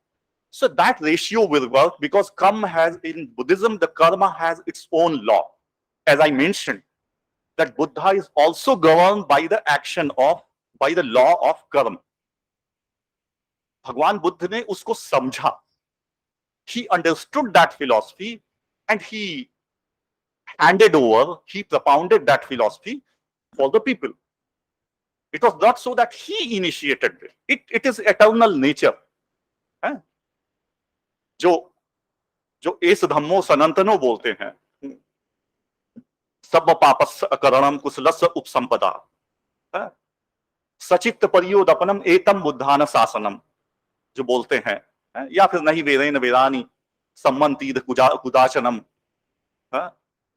so that ratio will work, because in Buddhism, the karma has its own law. As I mentioned, that Buddha is also governed by the law of karma. Bhagwan Buddha ne usko samjha. He understood that philosophy and he propounded that philosophy for the people. It was not so that he initiated it. It is eternal nature. जो S धम्मो सनातनो बोलते हैं, सब पापस्य अकरणम कुशलस्य उपसंपदा, सचित्त परियोदपनम एतम बुद्धान शासनम, जो बोलते हैं, या फिर नहीं वेरेन वेरानी सम्मंति कुदाचनम,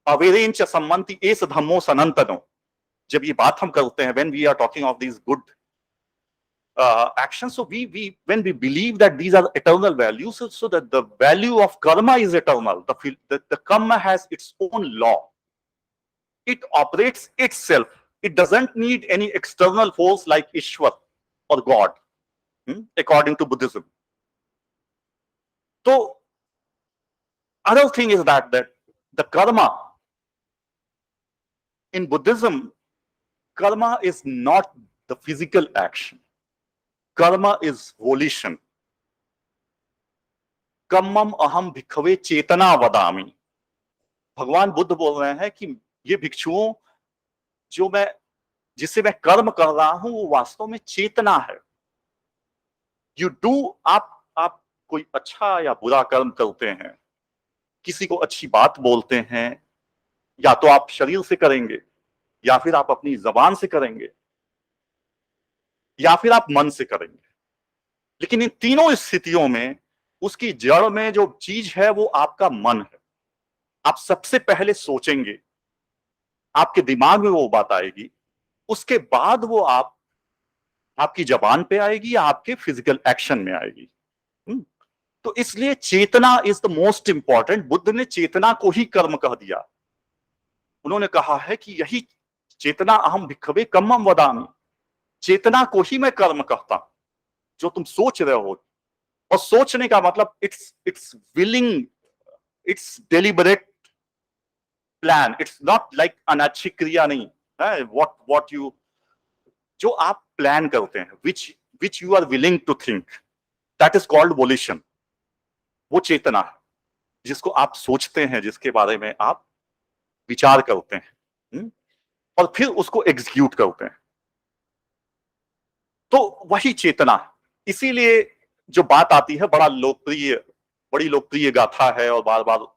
अवेरेन च सम्मंति एस धम्मो सनातनो. जब ये बात हम करते हैं, when we are talking of these good actions, so when we believe that these are eternal values, so that the value of karma is eternal, the karma has its own law. It operates itself. It doesn't need any external force like Ishwar or God, according to Buddhism. So, other thing is that the karma in Buddhism, karma is not the physical action. Karma is volition. Kammam aham bhikkhave chetana vadami. भगवान बुद्ध बोल रहे हैं कि ये भिक्षुओं जिससे मैं कर्म कर रहा हूं, वो वास्तव में चेतना है. You do, आप कोई अच्छा या बुरा कर्म करते हैं, किसी को अच्छी बात बोलते हैं, या तो आप शरीर से करेंगे, या फिर आप अपनी जबान से करेंगे, या फिर आप मन से करेंगे. लेकिन इन तीनों स्थितियों में उसकी जड़ में जो चीज है वो आपका मन है. आप सबसे पहले सोचेंगे, आपके दिमाग में वो बात आएगी, उसके बाद वो आपकी जबान पे आएगी या आपके फिजिकल एक्शन में आएगी. तो इसलिए chetana is the most important. Buddha ने चेतना को ही कर्म कह दिया. उन्होंने कहा है कि यही चेतना अहम भिक्खवे कम्मम वदामि. चेतना को ही मैं कर्म कहता हूं, जो तुम सोच रहे हो. और सोचने का मतलब it's willing, it's deliberate plan. It's not like अनैच्छिक क्रिया नहीं है. व्हाट यू, जो आप प्लान करते हैं, which you are willing to think, that is called volition. वो चेतना है जिसको आप सोचते हैं, जिसके बारे में आप विचार करते हैं और फिर उसको एग्जीक्यूट करते हैं. तो वही चेतना है. इसीलिए जो बात आती है, बड़ी लोकप्रिय गाथा है और बार बार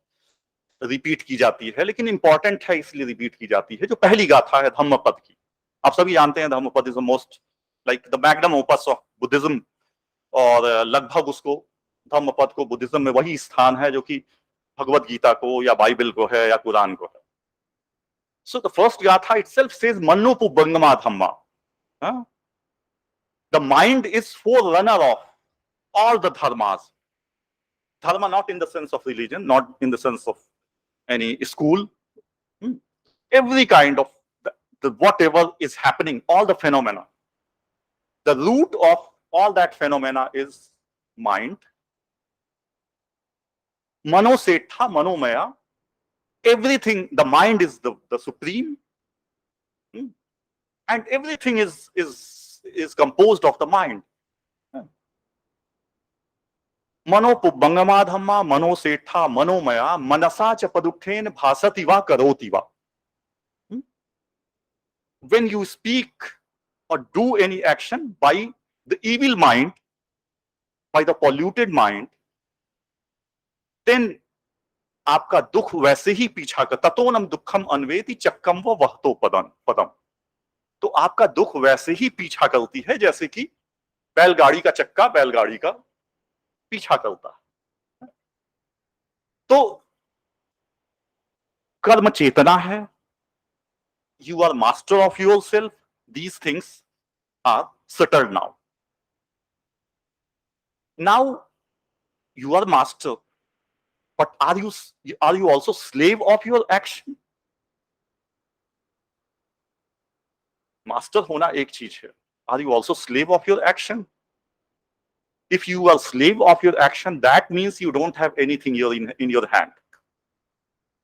रिपीट की जाती है, लेकिन इंपॉर्टेंट है इसलिए रिपीट की जाती है. जो पहली गाथा है धम्मपद की, आप सभी जानते हैं Dhammapada is the most like the magnum opus of Buddhism. और लगभग उसको धम्मपद को बुद्धिज्म में वही स्थान है जो कि भगवत गीता को या बाइबल को है या कुरान को है. So the first gatha itself says Mannopu Bangama Dhamma. Huh? The mind is forerunner of all the dharmas. Dharma not in the sense of religion, not in the sense of any school. Every kind of the whatever is happening, all the phenomena. The root of all that phenomena is mind. Mano Setha, Manomaya. Everything, the mind is the supreme. And everything is composed of the mind. Mano Bangama Dhamma, Mano Setha, Manomaya, Manasa cha Padukhen Bhasativa Karotiva. When you speak or do any action by the evil mind, by the polluted mind, then आपका दुख वैसे ही पीछा कर ततोनम दुखम अन्वेति चक्कम व वहतो पदम. तो आपका दुख वैसे ही पीछा करती है जैसे कि बैलगाड़ी का चक्का बैलगाड़ी का पीछा करता है. तो कर्म चेतना है. You are master of yourself. These things are settled now. Now you are master, but are you also slave of your action? Master होना एक चीज है. Are you also slave of your action? If you are slave of your action, that means you don't have anything in your hand.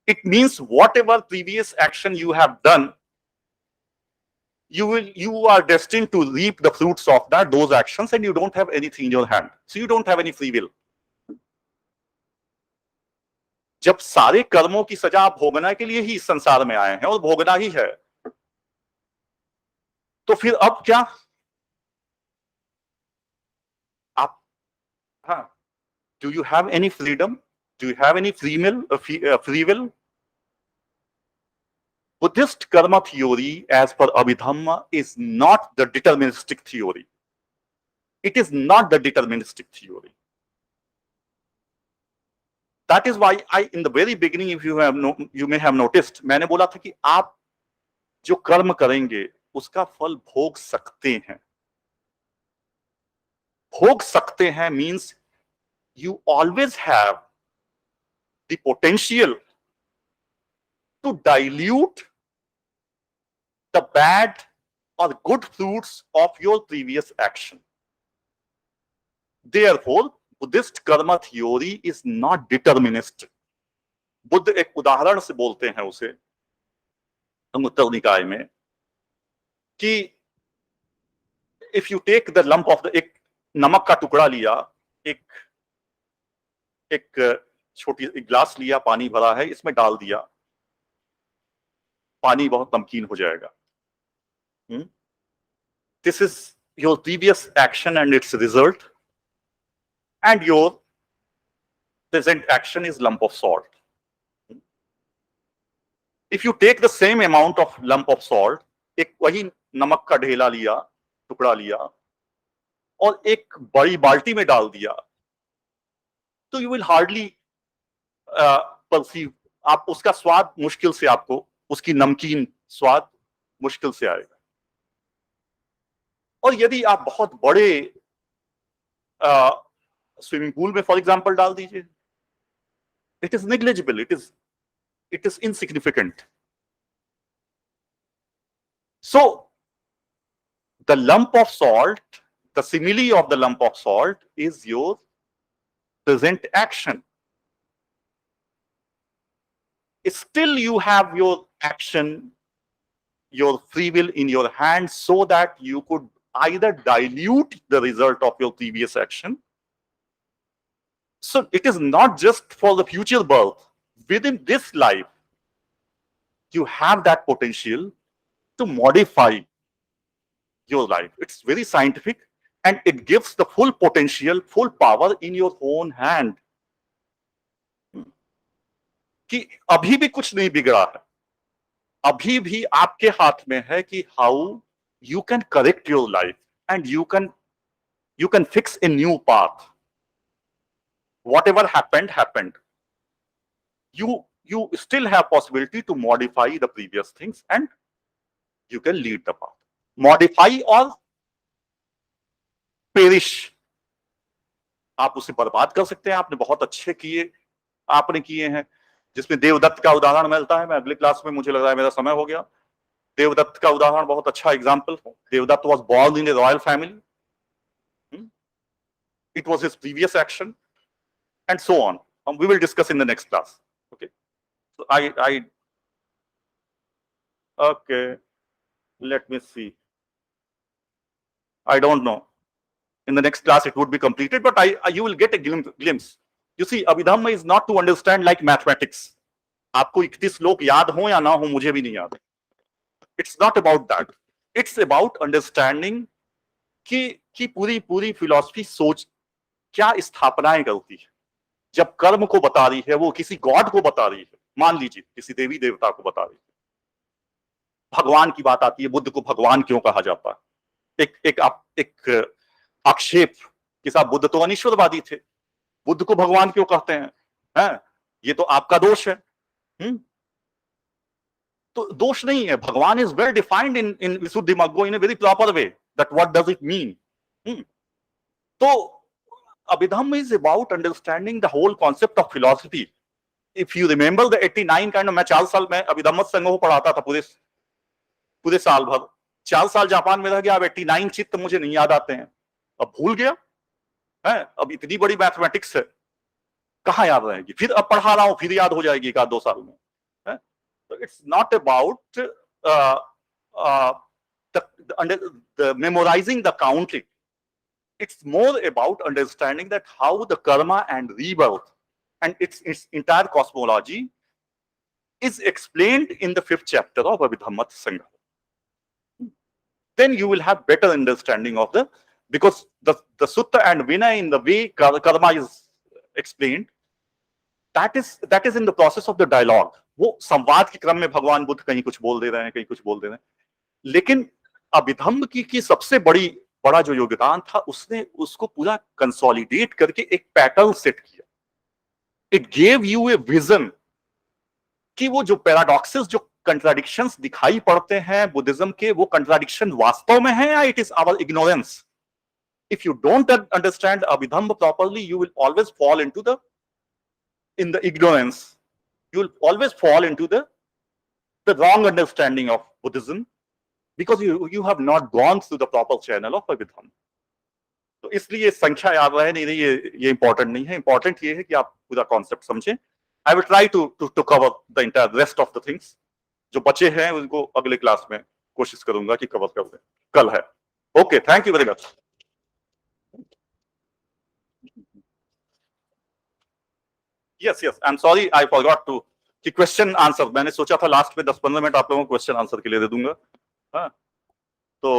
It means whatever previous action you have done, you are destined to reap the fruits of those actions, and you don't have anything in your hand. So you don't have any free will. जब सारे कर्मों की सजा भोगना के लिए ही इस संसार में आए हैं और भोगना ही है, तो फिर अब क्या आप do you have any freedom? Do you have any free will? Buddhist karma theory, as per Abhidhamma, is not the deterministic theory. It is not the deterministic theory. That is why in the very beginning, if you may have noticed, मैंने बोला था कि आप जो कर्म करेंगे उसका फल भोग सकते हैं. भोग सकते हैं means you always have the potential to dilute the bad or good fruits of your previous action. Therefore, Buddhist karma theory is not deterministic. Buddha एक उदाहरण से बोलते हैं उसे उत्तर निकाय में कि if you take the lump of एक नमक का टुकड़ा लिया, एक छोटी ग्लास लिया, पानी भरा है, इसमें डाल दिया, पानी बहुत नमकीन हो जाएगा. This is your previous action and its result, and your present action is lump of salt. If you take the same amount of lump of salt, एक वही नमक का ढेला लिया, टुकड़ा लिया और एक बड़ी बाल्टी में डाल दिया, तो you will hardly perceive, आप उसका स्वाद मुश्किल से आपको उसकी नमकीन स्वाद मुश्किल से आएगा. और यदि आप बहुत बड़े स्विमिंग पूल में फॉर एग्जांपल डाल दीजिए, it is negligible, it is insignificant. So the lump of salt, the simile of the lump of salt is your present action. Still you have your action, your free will in your hands, so that you could either dilute the result of your previous action. So it is not just for the future birth. Within this life, you have that potential to modify your life. It's very scientific, and it gives the full potential, full power in your own hand. कि अभी भी कुछ नहीं बिगड़ा है, अभी भी आपके हाथ में है कि how you can correct your life, and you you can fix a new path. Whatever happened, happened. You still have possibility to modify the previous things and you can lead the path. Modify or perish. आप उसे बर्बाद कर सकते हैं. आपने बहुत अच्छे किए, आपने किए हैं, जिसमें देवदत्त का उदाहरण मिलता है. मैं अगली क्लास में, मुझे लग रहा है मेरा समय हो गया. देवदत्त का उदाहरण बहुत अच्छा एग्जाम्पल है. Devdutt was born in a royal family. It was his previous action, and so on. We will discuss in the next class. Okay. So okay. Let me see. I don't know. In the next class, it would be completed, but you will get a glimpse. You see, Abhidhamma is not to understand like mathematics. आपको 31 श्लोक याद हो या ना हो, मुझे भी नहीं याद. It's not about that. It's about understanding कि पूरी फिलॉसफी सोच क्या स्थापनाएं करती है. जब कर्म को बता रही है, वो किसी गॉड को बता रही है. मान लीजिए किसी देवी देवता को बता रही है. भगवान की बात आती है, बुद्ध को भगवान क्यों कहा जाता है? एक आक्षेप कि साहब बुद्ध तो अनिश्वरवादी थे, बुद्ध को भगवान क्यों कहते हैं? ये तो आपका दोष है. तो दोष नहीं है. Bhagavan is well defined in Visuddhimagga in a very proper way that what does it mean. तो Abhidhamma is about understanding the whole concept of philosophy. If you remember the 89 kind of, मैं 4 साल में अभिधम्मत्थ संघ पढ़ाता था पूरे साल भर. 4 साल जापान में रह गया. अब 89 चित्त मुझे नहीं याद आते हैं, अब भूल गया है. अब इतनी बड़ी मैथमेटिक्स है, कहाँ याद रहेगी? फिर अब पढ़ा रहा हूं, फिर याद हो जाएगी 1-2 साल में. So it's not about the memorizing the counting. It's more about understanding that how the karma and rebirth and its entire cosmology is explained in the 5th chapter of Abhidhammatthasan gaha. Then you will have better understanding of because the sutta and vinaya in the way karma is explained, that is in the process of the dialogue. वो संवाद के क्रम में भगवान बुद्ध कहीं कुछ बोल दे रहे हैं, कहीं कुछ बोल दे रहे हैं. लेकिन अभिधम्म की सबसे बड़ा जो योगदान था, उसने उसको पूरा कंसोलिडेट करके एक पैटर्न सेट किया. It gave U a vision कि वो जो पैराडॉक्सेस, जो कंट्राडिक्शंस दिखाई पड़ते हैं बुद्धिज्म के, वो कंट्राडिक्शन वास्तव में है या it is our ignorance. If you don't understand Abhidhamma properly, you will always fall into in the ignorance. You will always fall into the wrong understanding of Buddhism because you have not gone through the proper channel of Abhidhamma. तो इसलिए संख्या याद रहे नहीं, ये important नहीं है. Important ये है कि आप पूरा कॉन्सेप्ट समझें. I will try to cover the entire rest of the things. जो बचे हैं उनको अगले क्लास में कोशिश करूंगा कि कवर कर दें. कल है. Okay, thank you very much. Yes, I'm sorry, I forgot to कि क्वेश्चन आंसर, मैंने सोचा था लास्ट में 10-15 मिनट आप लोगों को क्वेश्चन आंसर के लिए दे दूंगा. हाँ, तो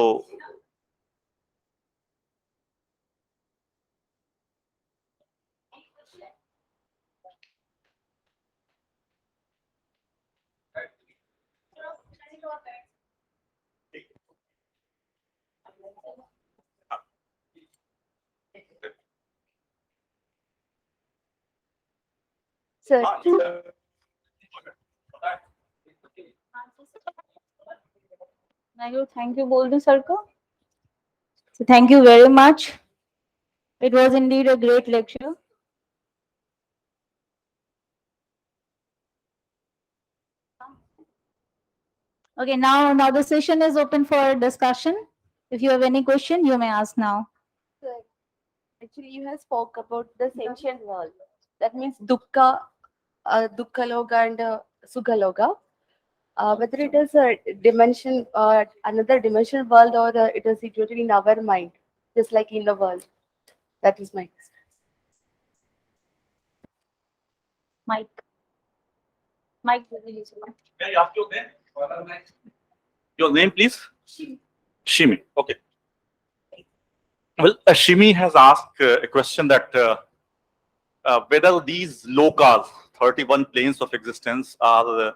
Sir, thank you बोल दूं सर को. So thank you very much. It was indeed a great lecture. Okay, now the session is open for discussion. If you have any question, you may ask now. Sir, actually, you have spoke about the sentient world. That means dukkha, dukkha loga and sukha loga. Whether it is a dimension, another dimensional world, or it is situated in our mind, just like in the world. That is my question. Mike. May I ask your name? Your name, please? Shimi. Okay. Well, Shimi has asked a question that whether these lokas, 31 planes of existence, are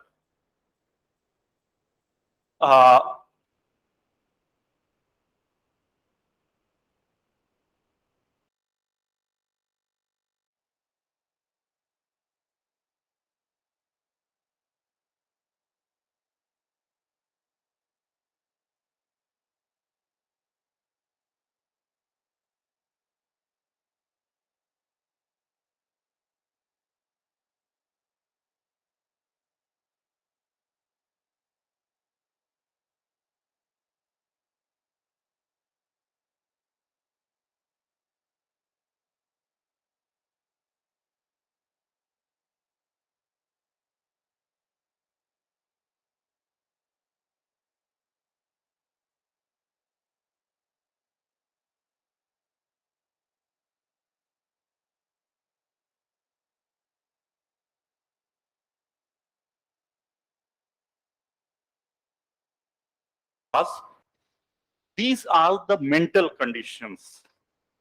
these are the mental conditions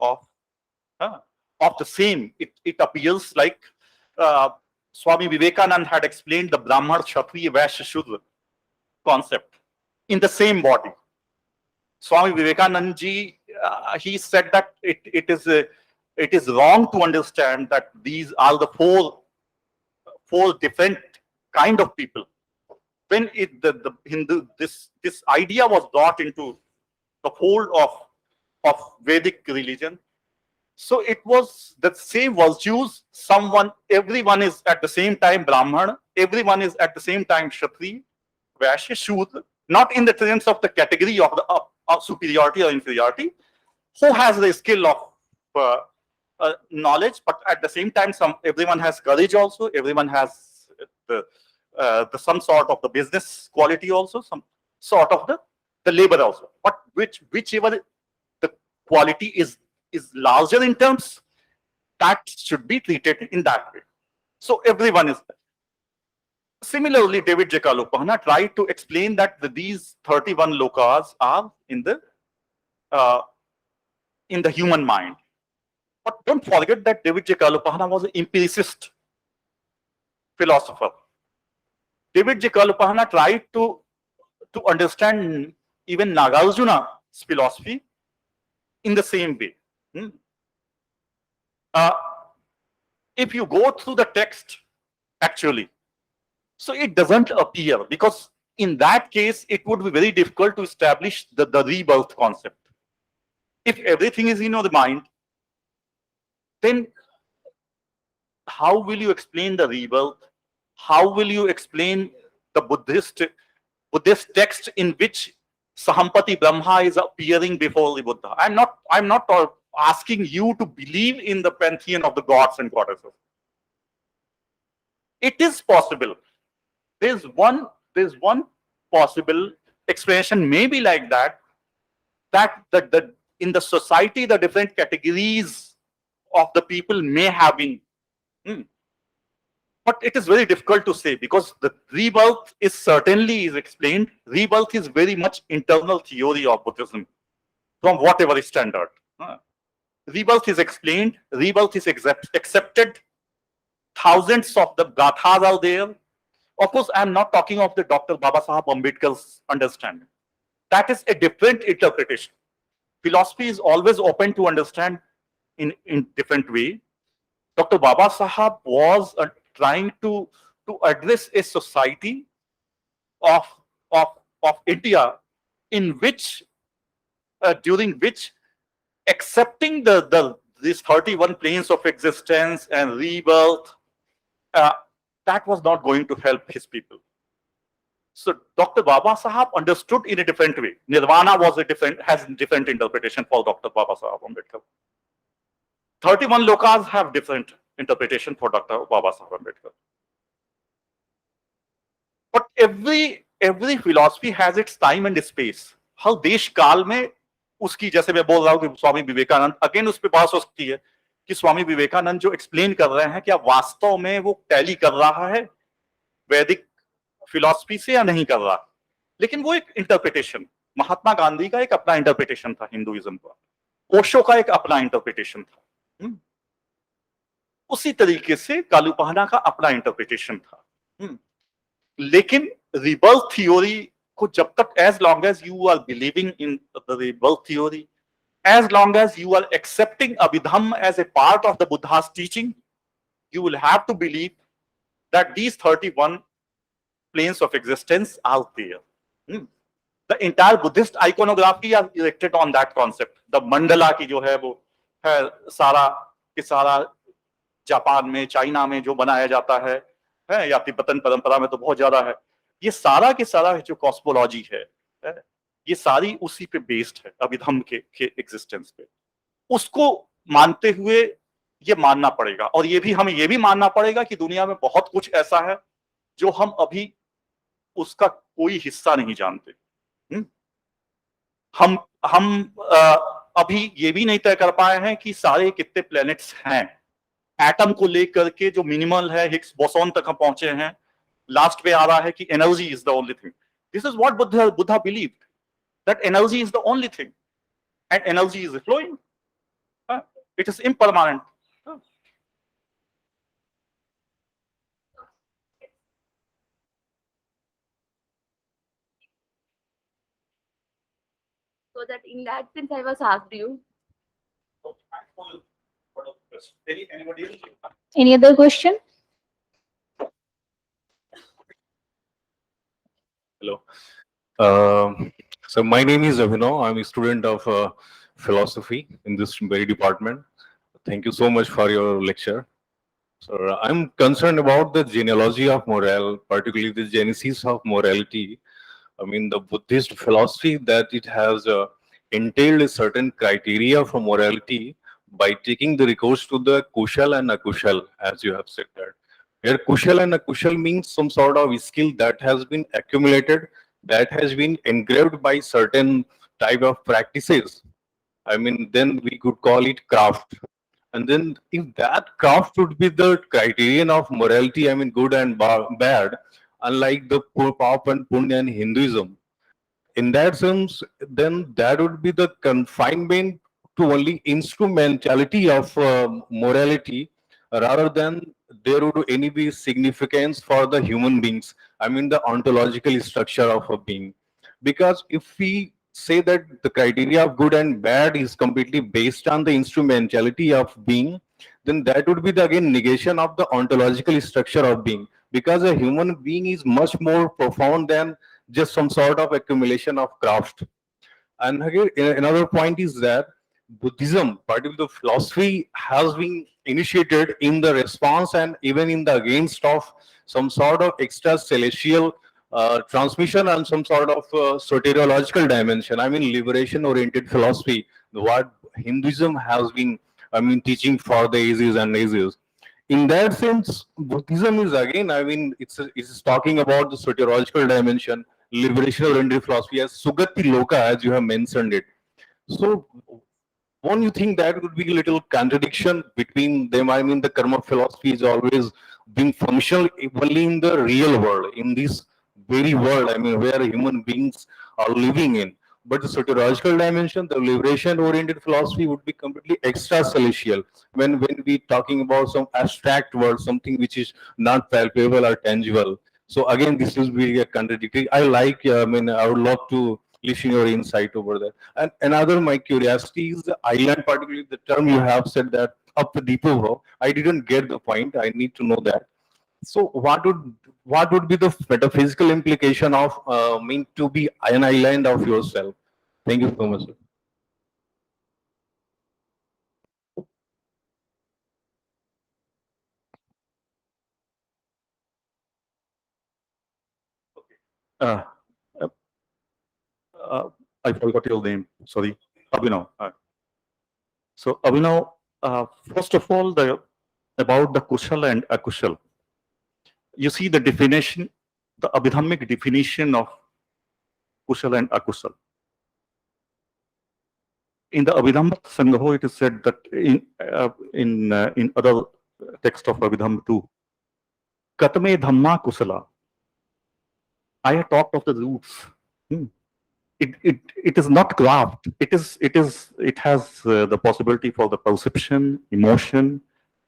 of the same. It appears like Swami Vivekananda had explained the Brahman, Kshatriya, Vaishya, Shudra concept in the same body. Swami Vivekananda ji, he said that it is wrong to understand that these are the four different kind of people. When the Hindu this idea was brought into the fold of Vedic religion, so it was the same virtues. Everyone is at the same time Brahman, everyone is at the same time Kshatriya, Vaishya, Shudra, not in the terms of the category of superiority or inferiority, who has the skill of knowledge, but at the same time, everyone has courage also, everyone has the some sort of the business quality also, some sort of the labor also. But whichever the quality is larger in terms, that should be treated in that way. So everyone is there. Similarly, David J. Kalupahana tried to explain that these 31 lokas are in the human mind. But don't forget that David J. Kalupahana was an empiricist philosopher. David J. Kalupahana tried to understand even Nagarjuna's philosophy in the same way. If you go through the text, actually, so it doesn't appear, because in that case, it would be very difficult to establish the rebirth concept. If everything is in the mind, then how will you explain the rebirth? How will you explain the Buddhist text in which Sahampati Brahma is appearing before the Buddha? I'm not asking you to believe in the pantheon of the gods and goddesses. It is possible. There's one possible explanation, maybe like that in the society, the different categories of the people may have been. But it is very difficult to say, because the rebirth is certainly explained. Rebirth is very much internal theory of Buddhism from whatever standard. Rebirth is explained. Rebirth is accepted. Thousands of the gathas are there. Of course, I am not talking of the Dr. Babasaheb Ambedkar's understanding. That is a different interpretation. Philosophy is always open to understand in different way. Dr. Babasaheb was trying to address a society of India in which during which accepting these 31 planes of existence and rebirth, that was not going to help his people. So Dr. Babasaheb understood in a different way. Nirvana has different interpretation for Dr. Babasaheb Ambedkar. 31 lokas have different interpretation for Dr. Babasaheb Ambedkar. But every philosophy has its time and space. हर देश काल में उसकी, जैसे मैं बोल रहा हूँ कि स्वामी विवेकानंद, अगेन उस पर बहस हो सकती है कि स्वामी विवेकानंद जो एक्सप्लेन कर रहे हैं, क्या वास्तव में वो टैली कर रहा है वैदिक फिलॉसफी से या नहीं कर रहा। लेकिन वो एक इंटरप्रिटेशन, महात्मा गांधी का एक अपना इंटरप्रिटेशन था हिंदुइज्म का, ओशो का एक अपना इंटरप्रिटेशन था, उसी तरीके से कालूपहना का अपना इंटरप्रिटेशन था। लेकिन रिबर्थ थ्योरी को जब तक, as long as you are believing in the rebirth theory, as long as you are accepting Abhidhamma as a part of the Buddha's teaching, you will have to believe that these 31 planes of existence are there. The entire Buddhist iconography are erected on that concept. The mandala की जो है वो है सारा के सारा Japan में, China में जो बनाया जाता है या तिब्बतन परंपरा में तो बहुत ज्यादा है। ये सारा के सारा जो कॉस्मोलॉजी है ये सारी उसी पे बेस्ड है, अभिधम्म के एग्जिस्टेंस पे। उसको मानते हुए ये मानना पड़ेगा, और ये भी हमें ये भी मानना पड़ेगा कि दुनिया में बहुत कुछ ऐसा है जो हम अभी उसका कोई हिस्सा नहीं जानते। हम अभी ये भी नहीं तय कर पाए हैं कि सारे कितने प्लैनेट्स हैं। एटम को लेकर के जो मिनिमल है, हिग्स बोसोन तक हम पहुंचे हैं। लास्ट पे आ रहा है कि energy is the only thing. This is what Buddha believed. that energy is the only thing, and energy is flowing. It is impermanent. So that in that sense, I was asked you. Anybody else? Any other question? Hello. So my name is Abhinav. I'm a student of philosophy in this very department. Thank you so much for your lecture. So I'm concerned about the genealogy of morale, particularly the genesis of morality. I mean, the Buddhist philosophy that it has entailed a certain criteria for morality by taking the recourse to the kushal and akushal, as you have said that. Where kushal and akushal means some sort of skill that has been accumulated, that has been engraved by certain type of practices. I mean, then we could call it craft. And then if that craft would be the criterion of morality, I mean, good and bad, unlike the pop and punya in Hinduism, in that sense, then that would be the confinement to only instrumentality of morality rather than there would any be significance for the human beings. I mean, the ontological structure of a being. Because if we say that the criteria of good and bad is completely based on the instrumentality of being, then that would be the again negation of the ontological structure of being. Because a human being is much more profound than just some sort of accumulation of craft. And again, another point is that Buddhism, particularly the philosophy, has been initiated in the response and even in the against of some sort of extra celestial transmission and some sort of soteriological dimension. I mean, liberation-oriented philosophy, what Hinduism has been, I mean, teaching for the ages and ages. In that sense, Buddhism is again, I mean, it's talking about the soteriological dimension, liberation-oriented philosophy as Sugati Loka, as you have mentioned it. So, won't you think that would be a little contradiction between them? I mean, the karma philosophy is always being functional only in the real world, in this very world, I mean, where human beings are living in. But the soteriological dimension, the liberation-oriented philosophy would be completely extra-celestial. When we talking about some abstract world, something which is not palpable or tangible. So again, this is really a contradictory. I like, I mean, I would love to listen your insight over that. And another, my curiosity is the island, particularly the term you have said that up the depot. I didn't get the point. I need to know that. So what would be the metaphysical implication of mean to be an island of yourself? Thank you so much, sir. Uh, uh, I forgot your name. Sorry, Abhinav. So Abhinav, first of all, about the kushal and akushal. You see the definition, the Abhidhammic definition of kushal and akushal. In the Abhidhammatthasan gaha, it is said that in other text of Abhidhamma too, Katame Dhamma Kusala. I have talked of the roots. It is not craft. It has the possibility for the perception, emotion,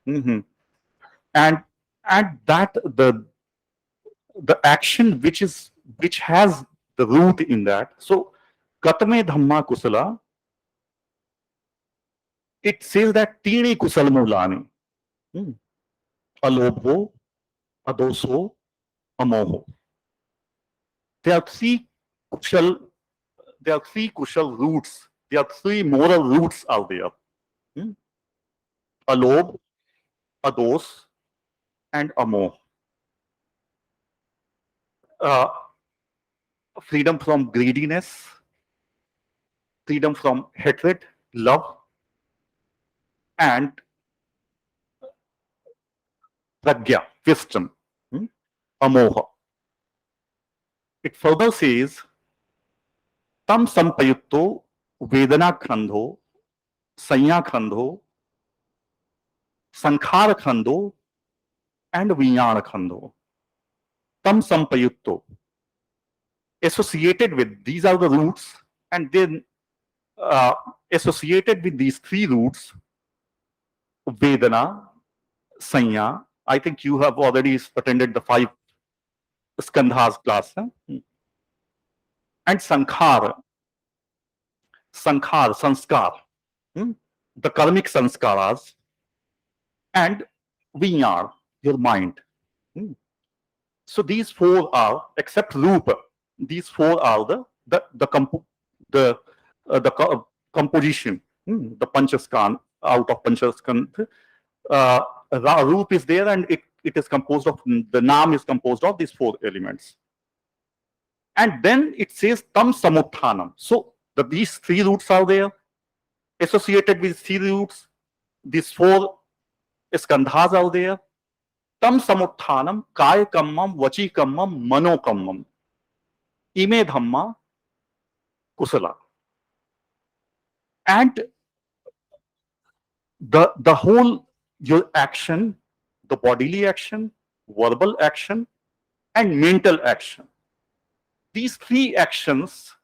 and that the action which has the root in that. So Katame Dhamma Kusala, it says that Tini Kusal Mulani. Alobho, Adoso, Amoho. There are three kushal roots. There are three moral roots out there. Alob, Ados, and Amo. Freedom from greediness, freedom from hatred, love, and pragya, wisdom, amoha. It further says, tam sampayutto vedana khandho, sanya khandho, sankhara khandho, and vijnana khandho. Tam sampayutto. Associated with, these are the roots, And then associated with these three roots, Vedana, Sanya, I think you have already attended the 5 skandhas class. Huh? And Sankhar, Sanskar, the karmic sanskaras, and Vinyar, your mind. So these 4 are, except Rupa, these 4 are the composition, the Panchaskan, out of Panchaskan. Roop is there, and it is composed of, the Nam is composed of these 4 elements. And then it says Tam Samuthanam. So these 3 roots are there, associated with 3 roots, these 4 skandhas are there. Tam Samuthanam, Kaya Kammam, Vachi Kammam, Mano Kammam. Ime Dhamma, Kusala. And the whole, your action, the bodily action, verbal action, and mental action. These 3 actions,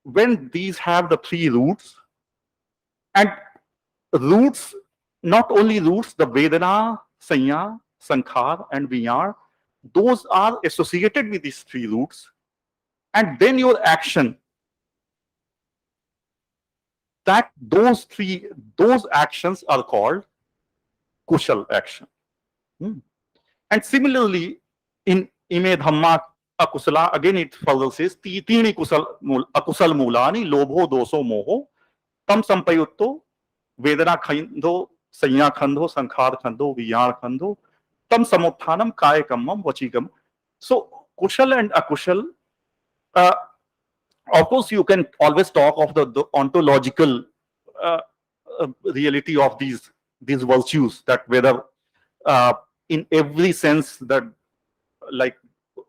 when these have the 3 roots, and roots, not only roots, the Vedana, Sanya, Sankhar, and Vinyar, those are associated with these 3 roots. And then your action, that those actions are called Kushal action. And similarly, in Ime Dhamma Akusala, again it further says, Tini Akusal Mulani, Lobho Doso Moho, Tam Sampayutto, Vedana Khando, Sanya Khando, Sankhar Khando, Viyar Khando, Tam Samuthanam, Kaya Kammam, Vachikam. So Kushal and Akushal, of course, you can always talk of the ontological reality of these virtues, that whether in every sense, that like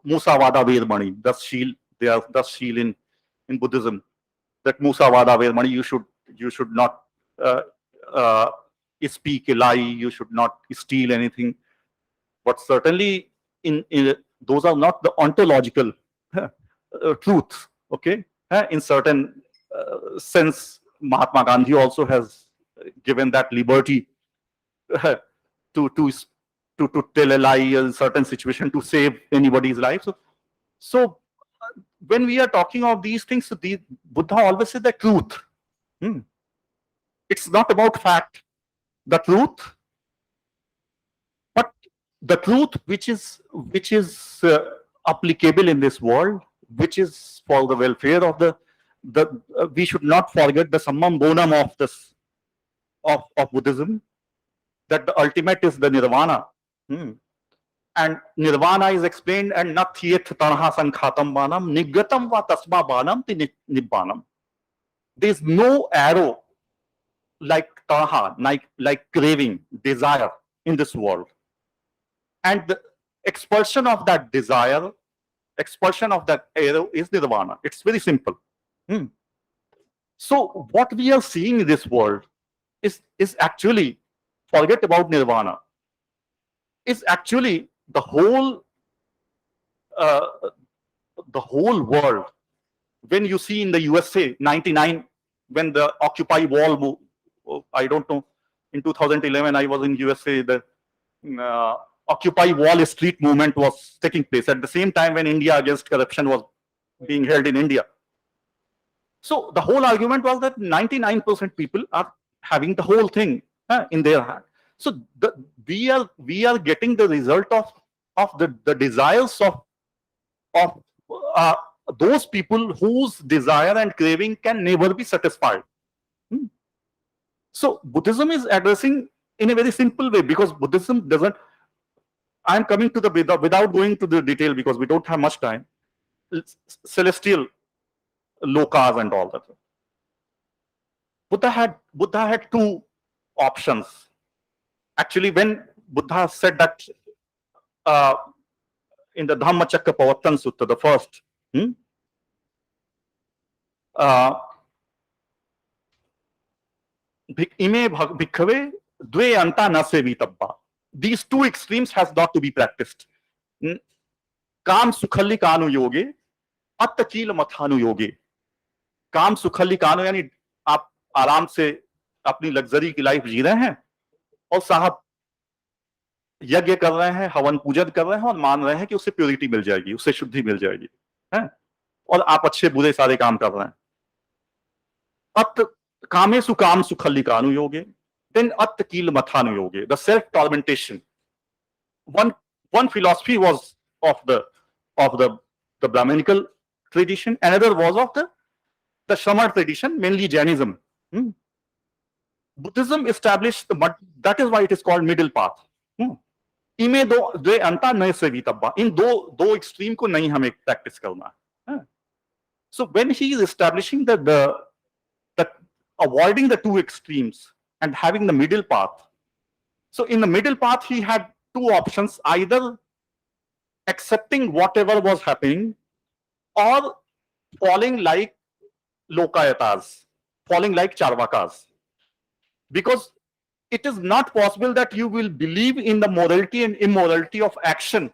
Musavada Vedmani, thus shield, they are thus shield in Buddhism, that Musavada Vedmani, you should not speak a lie, you should not steal anything. But certainly in those are not the ontological truths. Okay, in certain sense, Mahatma Gandhi also has given that liberty to tell a lie in certain situation to save anybody's life. So when we are talking of these things, Buddha always said the truth. It's not about fact, the truth, but the truth which is applicable in this world, which is for the welfare of we should not forget the summum bonum of this of Buddhism, that the ultimate is the nirvana. And nirvana is explained, and natyet tanha sankhatam banam nigatam va tasma banam ti nibbanam. There is no arrow like tanha, like craving, desire in this world. And the expulsion of that desire, expulsion of that arrow is nirvana. It's very simple. So what we are seeing in this world is actually, forget about nirvana, is actually the whole world. When you see in the USA, 99, when the Occupy Wall move, I don't know, in 2011 I was in USA, the Occupy Wall Street movement was taking place at the same time when India against corruption was being held in India. So the whole argument was that 99% people are having the whole thing in their hand. So we are getting the result of the desires of those people whose desire and craving can never be satisfied. So Buddhism is addressing in a very simple way, because Buddhism doesn't. I am coming to without going to the detail because we don't have much time. Celestial lokas and all that. Buddha had 2 options. Actually, when Buddha said that in the Dhammacakkappavattana Sutta, the first, ime bhikkhave dve anta na sevitabba. These 2 extremes has not to be practiced. Kam sukhalli kanu yoge, attakila mathanu yoge. काम सुखली कानो, यानी आप आराम से अपनी luxury की life जी रहे हैं और साहब यज्ञ कर रहे हैं, हवन पूजन कर रहे हैं और मान रहे हैं कि उससे प्योरिटी मिल जाएगी, उससे शुद्धि मिल जाएगी, है? और आप अच्छे बुरे सारे काम कर रहे हैं। अत कामेषु काम सुखलिकानु योगे, then at kil mathanu yoge, the self tormentation. One philosophy was of the Brahminical tradition, another was of the Shramana tradition, mainly Jainism. Buddhism established that is why it is called middle path. इमे दो अंता नए से भी तब्बा, इन दो extreme को नहीं हमें practice करना है. So when he is establishing the avoiding the two extremes and having the middle path, so in the middle path he had two options: either accepting whatever was happening or falling like lokayatas, falling like charvakas, because it is not possible that you will believe in the morality and immorality of action,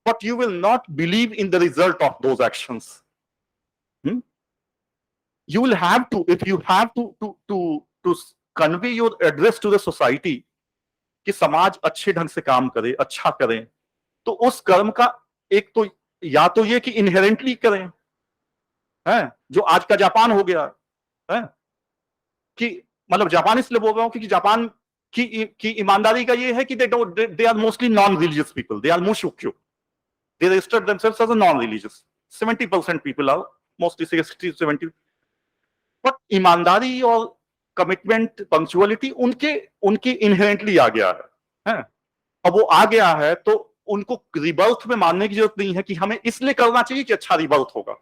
but you will not believe in the result of those actions. You will have to, if you have to convey your address to the society कि समाज अच्छे ढंग से काम करे, अच्छा करें, तो उस कर्म का एक तो या तो ये कि इनहेरेंटली करें, है, जो आज का जापान हो गया है, कि मतलब जापान इसलिए बोल रहा हूं क्योंकि जापान की ईमानदारी का ये है कि they are mostly non religious people, they are मुशुक्यो, they registered themselves as a non religious. 70% people are mostly 60-70, but ईमानदारी और कमिटमेंट, पंक्चुअलिटी उनके इनहेरेंटली आ गया है. अब वो आ गया है तो उनको रिबर्थ में मानने की जरूरत नहीं है कि हमें इसलिए करना चाहिए कि अच्छा रिबर्थ होगा,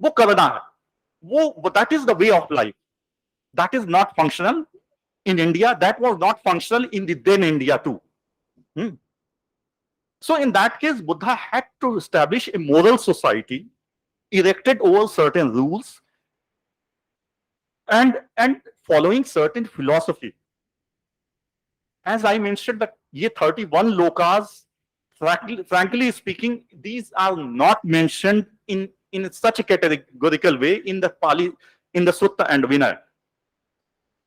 वो करना है, वो that is the way of life. That is not functional in India. That was not functional in the then India too. So in that case, Buddha had to establish a moral society erected over certain rules and following certain philosophy. As I mentioned, that ye 31 lokas, frankly speaking, these are not mentioned in such a categorical way in the Pali, in the Sutta and Vinaya.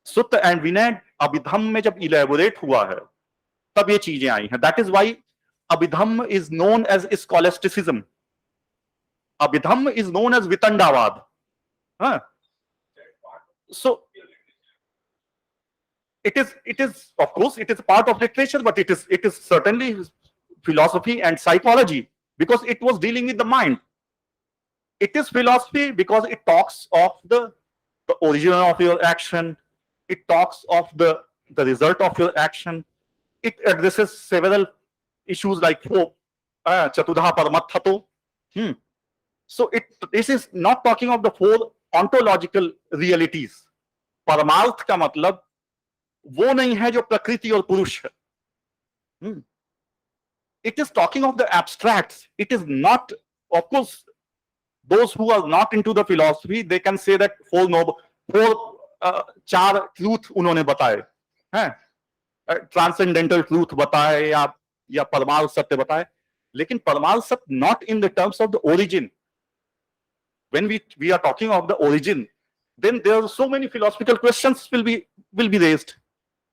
Sutta and Vinaya Abhidhamma में जब elaborate हुआ है तब ये चीजें आई हैं. That is why Abhidhamma is known as scholasticism. Abhidhamma is known as vitandavada. So it is of course it is part of literature, but it is certainly philosophy and psychology because it was dealing with the mind. It is philosophy because it talks of the origin of your action. It talks of the result of your action. It addresses several issues like hope, Chatudha Paramathato. So this is not talking of the four ontological realities. परमार्थ का मतलब वो नहीं है जो प्रकृति और पुरुष है. It is talking of the abstracts. It is not, of course, those who are not into the philosophy, they can say that four चार ट्रूथ उन्होंने बताए हैं, ट्रांसेंडेंटल ट्रूथ बताए या परमार्थ सत्य बताए, लेकिन परमार्थ सत्य not in the terms of the origin. When we are talking of the origin, then there are so many philosophical questions will be raised.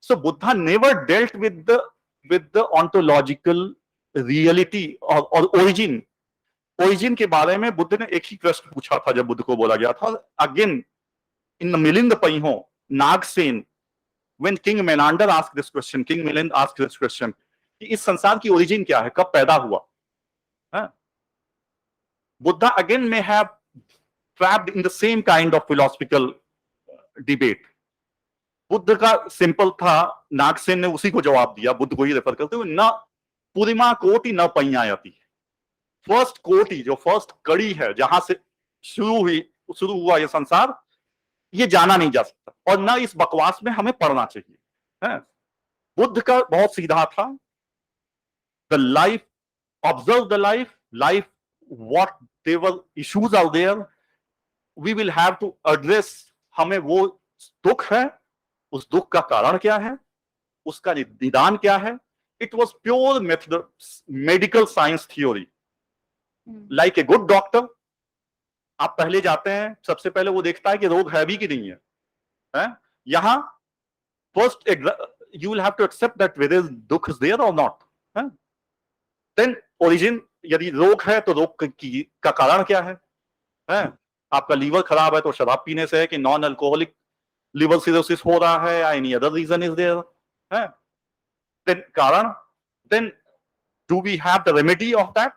So Buddha never dealt with the ontological reality or origin. Origin के बारे में बुद्ध ने एक ही प्रश्न पूछा था जब बुद्ध को बोला गया था. Again, in the Milind Paiho, Nagsen, when King Menander asked this question, King Milind asked this question, कि इस संसार की origin क्या है, कब पैदा हुआ? Buddha again may have trapped in the same kind of philosophical debate. Buddha का सिंपल था, नागसेन ने उसी को जवाब दिया, बुद्ध को ही रेफर करते हुए, न पूर्णिमा कोटि न पैयायति. फर्स्ट कोटि, जो फर्स्ट कड़ी है जहां से शुरू हुआ ये संसार, ये जाना नहीं जा सकता और ना इस बकवास में हमें पढ़ना चाहिए. बुद्ध का बहुत सीधा था, the life, observe the life, what their issues are there, we will have to address. हमें वो दुख है, उस दुख का कारण क्या है, उसका निदान क्या है. It was pure medical science theory. Like a good doctor, आप पहले जाते हैं, सबसे पहले वो देखता है कि रोग है भी कि नहीं है, हैं? यहाँ first you will have to accept that whether दुख is there or not, हैं? Then origin, यदि रोग है तो रोग का कारण क्या है? हैं? आपका लीवर खराब है तो शराब पीने से है कि नॉन अल्कोहलिक लिवर सिरोसिस हो रहा है या any other reason is there, हैं? Then कारण, then do we have the remedy of that?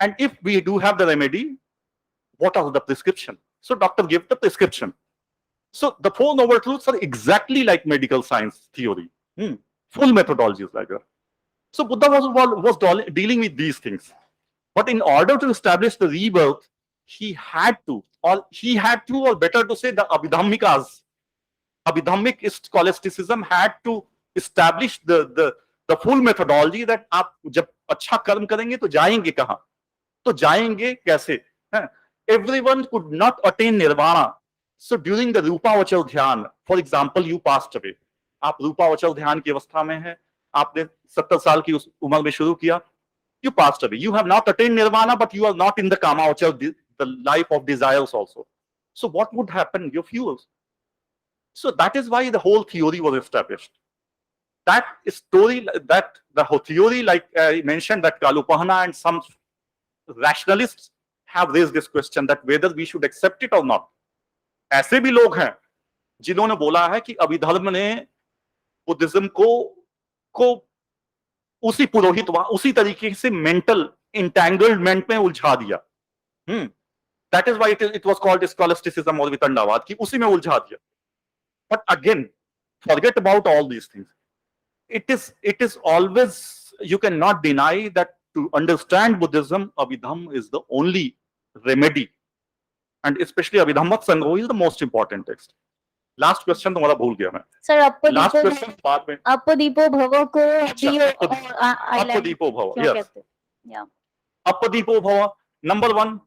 And if we do have the remedy, what are the prescription? So doctor gave the prescription. So the four noble truths are exactly like medical science theory. Full methodology is like that. So Buddha was dealing with these things. But in order to establish the rebirth, he had to, or better to say the Abhidhammic scholasticism had to establish the full methodology that आप जब अच्छा कर्म करेंगे तो जाएंगे कहाँ, तो जाएंगे कैसे, हैं? Everyone could not attain nirvana. So during the रूपावचर ध्यान, for example, you passed away. आप रूपावचर ध्यान की अवस्था में हैं, आपने 70 साल की उस उम्र में शुरू किया, you passed away. You have not attained nirvana, but you are not in the kamavachar, the life of desires also. So what would happen? Your fuels. So that is why the whole theory was established. That story, that the whole theory, like I mentioned, that Kalupahana and some rationalists have raised this question that whether we should accept it or not. ऐसे भी लोग हैं जिन्होंने बोला है कि अभिधर्म ने Buddhism को उसी पुरोहित उसी तरीके से मेंटल इंटैंगलमेंट में उलझा दिया. That is why it was called scholasticism or वितंडावाद, कि उसी में उलझा दिया. But again, forget about all these things. It is always, you cannot deny that to understand Buddhism, Abhidhamma is the only remedy, and especially Abhidhammatthasan gaha is the most important text. Last question तुम्हारा भूल गया मैं. Sir Last question बाद में. अपदीपो भव को अपदीपो भव. Yes. Yeah. अपदीपो भव. Number one,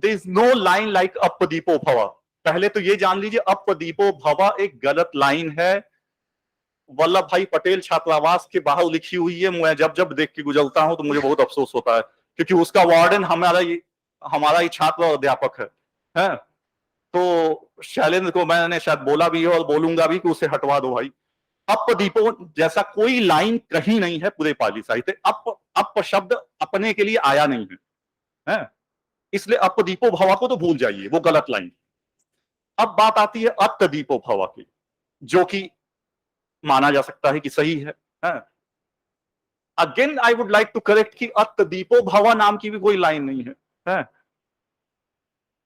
there is no line like अपदीपो भव. पहले तो ये जान लीजिए अपदीपो भव एक गलत लाइन है. वल्लभ भाई पटेल छात्रावास के बाहर लिखी हुई है. मैं जब जब देख के गुजरता हूं तो मुझे बहुत अफसोस होता है, क्योंकि उसका वार्डन हमारा ही छात्र और अध्यापक है. तो शैलेंद्र को मैंने शायद बोला भी है और बोलूंगा भी कि उसे हटवा दो भाई. अपदीपो जैसा कोई लाइन कहीं नहीं है पूरे पाली साहित्य. अप शब्द अपने के लिए आया नहीं है, इसलिए अपदीपो भवा को तो भूल जाइए, वो गलत लाइन. अब बात आती है अत्तदीपो भवा की, जो कि माना जा सकता है कि सही है. Again I would like to correct कि अत्तदीपो भवा नाम की भी कोई लाइन नहीं है.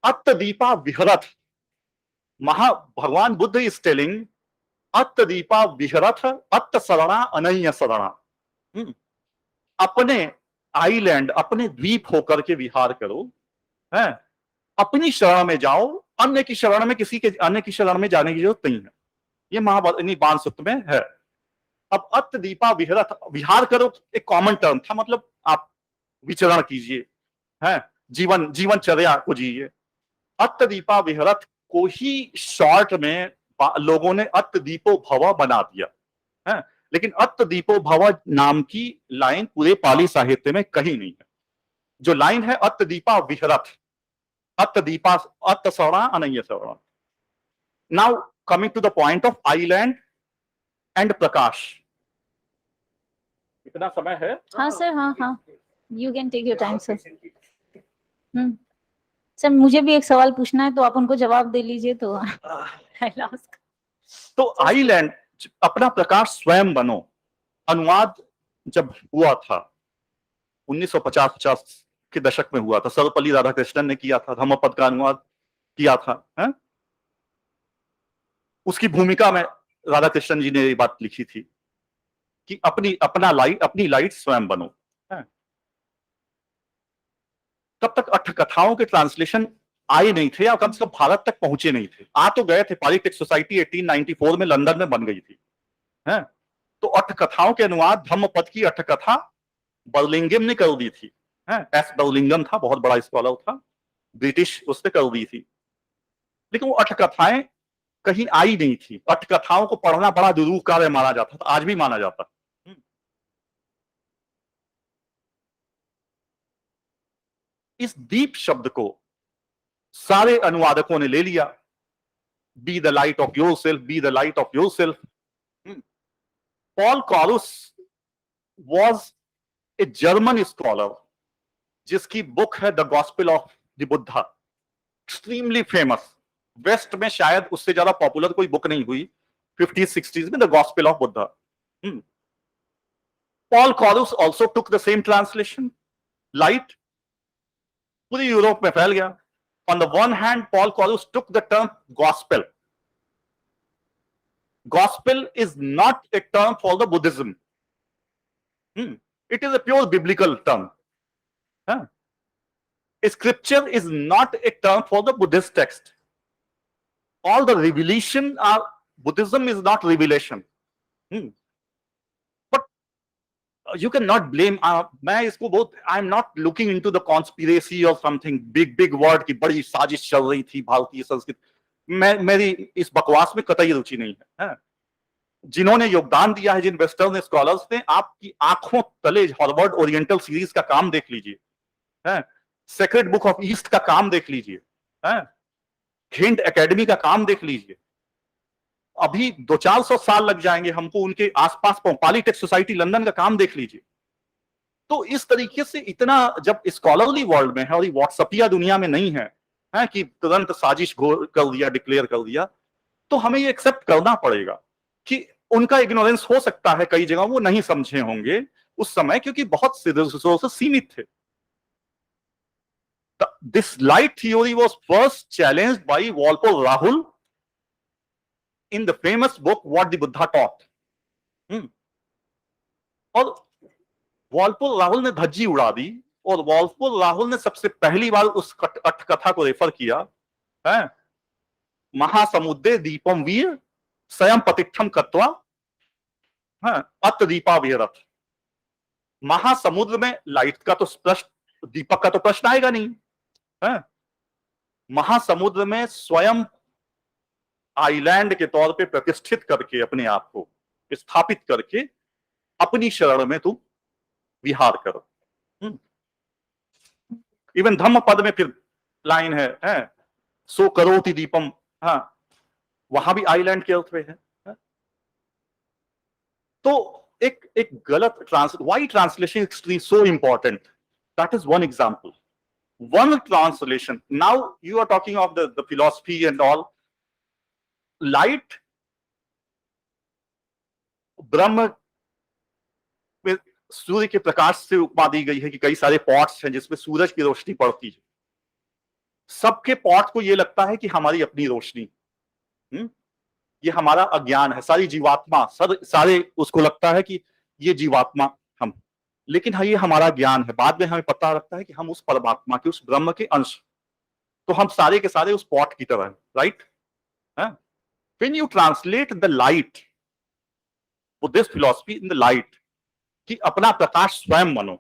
अत्तदीपा विहरथ, भगवान बुद्ध इज टेलिंग अत्तदीपा विहरथ अत्त शरणा अनन्य शरणा. अपने आइलैंड, अपने द्वीप होकर के विहार करो, अपनी शरण में जाओ, अन्य की शरण में अन्य की शरण में जाने की जरूरत नहीं है. ये महावाणी बाण सूत्र में है. अब अत्तदीपा विहरथ, विहार करो एक कॉमन टर्म था, मतलब आप विचरण कीजिए, जीवनचर्या को जिए. अत्तदीपा विहरथ को ही शॉर्ट में लोगों ने अत्तदीपो भव बना दिया, लेकिन अत्तदीपो भव नाम की लाइन पूरे पाली साहित्य में कहीं नहीं है. जो लाइन है अत्तदीपा विहरथ, अत्तदीपा अत्त शरणा अनन्य शरणा. Now coming to the point of island and prakash. इतना समय है? हाँ सर, हाँ, you can take your time sir. Sir मुझे भी एक सवाल पूछना है, तो आप उनको जवाब दे लीजिए. तो आइलैंड, अपना प्रकाश स्वयं बनो, अनुवाद जब हुआ था 1950 के दशक में हुआ था, सर्वपल्ली राधाकृष्णन ने किया था, धम्मपद का अनुवाद किया था. उसकी भूमिका में राधाकृष्णन जी ने ये बात लिखी थी कि अपनी लाइट स्वयं बनो. तब तक अठ कथाओं के ट्रांसलेशन आए नहीं थे, या कम से कम भारत तक पहुंचे नहीं थे. आ तो गए थे, पाली टेक्स्ट सोसाइटी 1894 में लंदन में बन गई थी. तो अठ कथाओं के अनुवाद, धम्मपद की अठ कथा बर्लिंगम ने कर दी थी. एस बर्लिंगम था, बहुत बड़ा स्कॉलर था, ब्रिटिश, उसने कर दी थी. लेकिन वो अठ कथाएं कहीं आई नहीं थी. अठ कथाओं को पढ़ना बड़ा दुरूह कार्य माना जाता था, आज भी माना जाता. इस दीप शब्द को सारे अनुवादकों ने ले लिया, be the light of yourself, be the light of yourself. Paul Carus was a German scholar जिसकी बुक है the gospel of the Buddha, extremely famous. West में शायद उससे ज्यादा पॉपुलर कोई बुक नहीं हुई 50s 60s में, the gospel of Buddha. Paul Carus also took the same translation, light, पूरी यूरोप में फैल गया। On the one hand Paul Carus took the term gospel. Gospel is not a term for the Buddhism. It is a pure biblical term. Scripture is not a term for the Buddhist text. All the revelation are, Buddhism is not revelation. But you cannot blame, मैं इसको बहुत, I am not looking into the conspiracy or something, big word की बड़ी साजिश चल रही थी भारतीय संस्कृति, मेरी इस बकवास में कतई रुचि नहीं है। जिन्होंने योगदान दिया है, जिन वेस्टर्न स्कॉलर्स ने, आपकी आंखों तले हार्वर्ड ओरिएंटल सीरीज का काम देख लीजिए, सेक्रेड बुक ऑफ ईस्ट का काम देख लीजिए, हिंद एकेडमी का काम देख लीजिए। अभी 200-400 साल लग जाएंगे हमको उनके आसपास, पॉलीटेक्स सोसाइटी लंदन का काम देख लीजिए। तो इस तरीके से इतना जब स्कॉलरली वर्ल्ड में है और ये व्हाट्सएपिया दुनिया में नहीं है, कि तुरंत साजिश कर दिया, डिक्लेयर कर दिया, तो हमें ये एक्सेप्ट करना पड़ेगा कि उनका इग्नोरेंस हो सकता है, कई जगह वो नहीं समझे होंगे उस समय, क्योंकि बहुत से रिसोर्सेस सीमित थे। This light theory was first challenged by Walpole Rahul in the famous book What the Buddha Taught. और वॉलपोल राहुल ने धज्जी उड़ा दी, और वॉलपोल राहुल ने सबसे पहली बार उस कथा को रेफर किया, महासमुद्रे दीपम वीर स्वयं प्रतिष्ठम कत्वा अत दीपा विहरत। महासमुद्र में लाइट का तो प्रश्न, दीपक का तो प्रश्न आएगा नहीं, महासमुद्र में स्वयं आइलैंड के तौर पे प्रतिष्ठित करके, अपने आप को स्थापित करके, अपनी शरण में तुम विहार करो। इवन धम्म पद में फिर लाइन है, सो करोति दीपम, वहां भी आइलैंड के अर्थ में है। तो एक गलत why translation extreme so important, that is one example, one translation. Now you are talking of the philosophy and all, light, ब्रह्म में सूर्य के प्रकाश से उपमा दी गई है कि कई सारे पॉट्स हैं जिसमें सूरज की रोशनी पड़ती है। सबके पॉट को यह लगता है कि हमारी अपनी रोशनी, ये हमारा अज्ञान है, सारी जीवात्मा, सारे उसको लगता है कि ये जीवात्मा हम, लेकिन ये हमारा ज्ञान है। बाद में हमें पता लगता है कि हम उस परमात्मा के, उस ब्रह्म के अंश, तो हम सारे के सारे उस पॉट की तरह, right. When you translate the light, Buddhist philosophy in the light, कि अपना प्रकाश स्वयं मानो,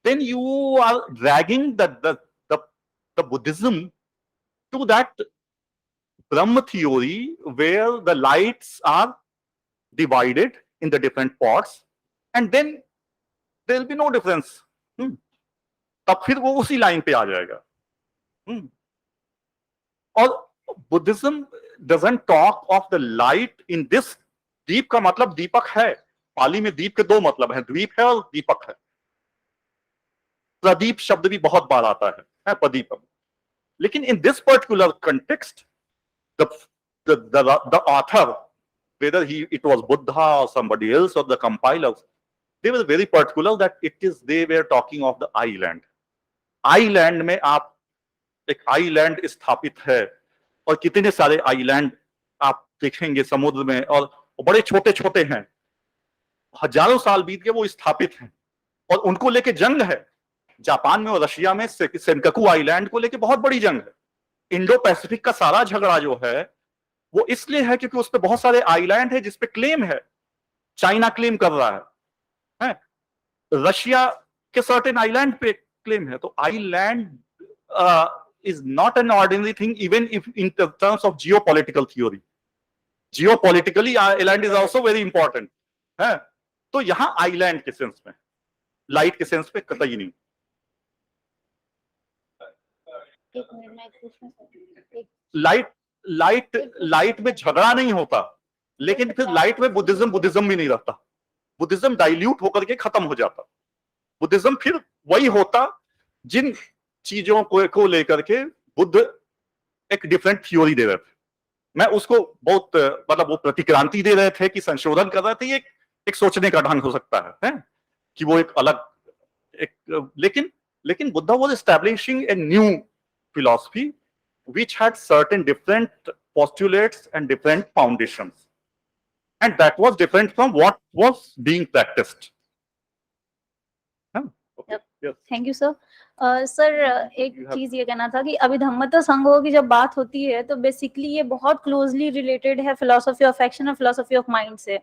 then you are dragging the Buddhism to that Brahma theory where the lights are divided in the different pots, and then there will be no difference. तब फिर वो उसी line पे आ जाएगा। और Buddhism doesn't talk of the light in this, दीप का मतलब दीपक है, पाली में दीप के दो मतलब है, द्वीप है और दीपक है। प्रदीप शब्द भी बहुत बार आता है प्रदीपम, लेकिन in this particular context, the author, whether it was Buddha or somebody else or the compilers, they were very particular that they were talking of the island. Island में आप एक आइलैंड स्थापित है, और कितने सारे आइलैंड आप देखेंगे समुद्र में, और बड़े छोटे छोटे हैं, हजारों साल बीत गए वो स्थापित हैं, और उनको लेके जंग है। जापान में और रशिया में सेनकाकू आइलैंड को लेके बहुत बड़ी जंग है। इंडो पैसिफिक का सारा झगड़ा जो है वो इसलिए है क्योंकि उस पे बहुत सारे आइलैंड है जिसपे क्लेम है, चाइना क्लेम कर रहा है, रशिया के सर्टेन आइलैंड पे क्लेम है। तो island is not an ordinary thing, even if in terms of geopolitical theory. Geopolitically, island is also very important. तो यहां आइलैंड के सेंस में, लाइट के सेंस पे कतई नहीं। एक मिनट में एक लाइट में झगड़ा नहीं होता, लेकिन फिर लाइट में बुद्धिज्म भी नहीं रहता। बुद्धिज्म डाइल्यूट होकर के खत्म हो जाता। बुद्धिज्म फिर वही होता जिन चीजों को लेकर के बुद्ध एक डिफरेंट थ्योरी दे रहे थे। मैं उसको बहुत मतलब वो प्रतिक्रांति दे रहे थे कि संशोधन कर रहे थे, ये एक सोचने का ढंग हो सकता है कि वो एक अलग एक लेकिन Buddha was establishing a new philosophy which had certain different postulates and different foundations, and that was different from what was being practiced. Okay. Yes. Thank you sir. Sir एक You have- चीज ये कहना था कि अभिधम्मता संघों की जब बात होती है तो बेसिकली ये बहुत क्लोजली रिलेटेड है फिलोसफी ऑफ एक्शन और फिलोसफी ऑफ माइंड से।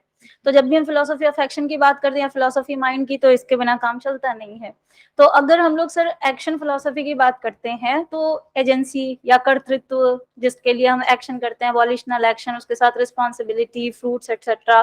तो जब भी हम फिलोसफी ऑफ एक्शन की बात करते हैं फिलोसफी माइंड की, तो इसके बिना काम चलता नहीं है। तो अगर हम लोग सर एक्शन फिलोसफी की बात करते हैं तो एजेंसी या कर्तृत्व जिसके लिए हम एक्शन करते हैं, वॉल्यूशनल एक्शन, उसके साथ रिस्पॉन्सिबिलिटी, फ्रूट्स एक्सेट्रा।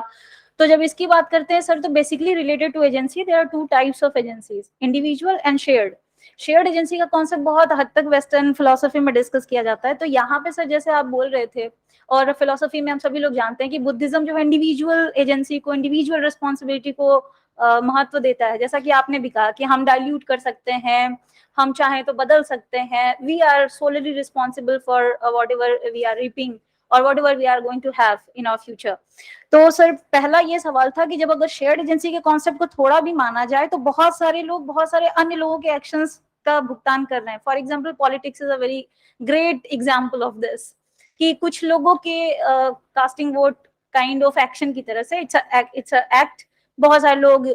तो जब इसकी बात करते हैं सर तो basically related to agency there are two types of agencies, individual and shared. Shared agency का कॉन्सेप्ट बहुत हद तक वेस्टर्न फिलोसफी में डिस्कस किया जाता है। तो यहाँ पे सर जैसे आप बोल रहे थे, और फिलोसफी में हम सभी लोग जानते हैं कि बुद्धिज्म जो है इंडिविजुअल एजेंसी को, इंडिविजुअल रिस्पॉन्सिबिलिटी को महत्व देता है। जैसा कि आपने भी कहा कि हम डाइल्यूट कर सकते हैं, हम चाहें तो बदल सकते हैं, we are solely responsible for whatever we are reaping और whatever we are going to have in our future. तो सर पहला ये सवाल था कि जब अगर शेयर्ड एजेंसी के कॉन्सेप्ट को थोड़ा भी माना जाए तो बहुत सारे लोग बहुत सारे अन्य लोगों के एक्शंस का भुगतान कर रहे हैं। For example politics is a very great example of this, कि कुछ लोगों के casting vote kind of action की तरह से इट्स अ एक्ट। बहुत सारे लोग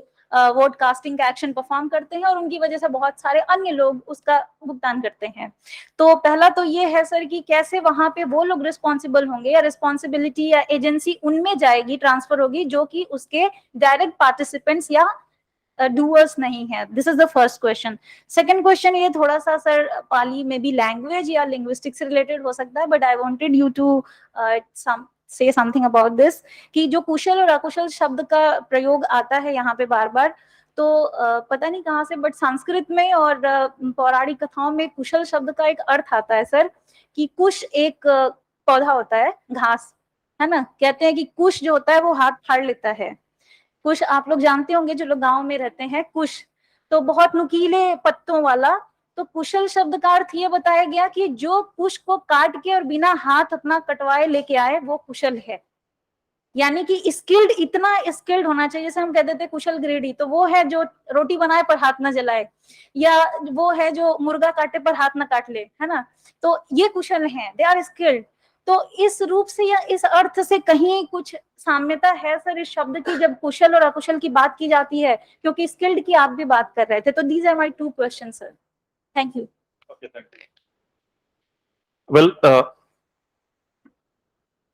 वोट कास्टिंग का एक्शन परफॉर्म करते हैं और उनकी वजह से बहुत सारे अन्य लोग उसका भुगतान करते हैं। तो पहला तो ये है सर कि कैसे वहां पे वो लोग रिस्पॉन्सिबल होंगे या रिस्पॉन्सिबिलिटी या एजेंसी उनमें जाएगी, ट्रांसफर होगी, जो कि उसके डायरेक्ट पार्टिसिपेंट्स या डूअर्स नहीं है। This is the first question. Second question ये थोड़ा सा सर पाली में भी लैंग्वेज या लिंग्विस्टिक्स से रिलेटेड हो सकता है, but I wanted you to say something about this, कि जो कुशल और अकुशल शब्द का प्रयोग आता है यहाँ पे बार बार, तो पता नहीं कहाँ से, बट संस्कृत में और पौराणिक कथाओं में कुशल शब्द का एक अर्थ आता है सर, कि कुश एक पौधा होता है, घास है ना। कहते हैं कि कुश जो होता है वो हाथ फाड़ लेता है। कुश आप लोग जानते होंगे जो लोग गांव में रहते हैं, कुश तो बहुत नुकीले पत्तों वाला। तो कुशल शब्द का अर्थ ये बताया गया कि जो कुश को काट के और बिना हाथ अपना कटवाए लेके आए वो कुशल है। यानी कि स्किल्ड, इतना स्किल्ड होना चाहिए। जैसे हम कहते थे कुशल गृहिणी, तो वो है जो रोटी बनाए पर हाथ ना जलाए, या वो है जो मुर्गा काटे पर हाथ ना काट ले, है ना। तो ये कुशल हैं, दे आर स्किल्ड। तो इस रूप से या इस अर्थ से कहीं कुछ साम्यता है सर इस शब्द की जब कुशल और अकुशल की बात की जाती है, क्योंकि स्किल्ड की आप भी बात कर रहे थे। तो these are my two question sir. Thank you. Okay, thank you. Well,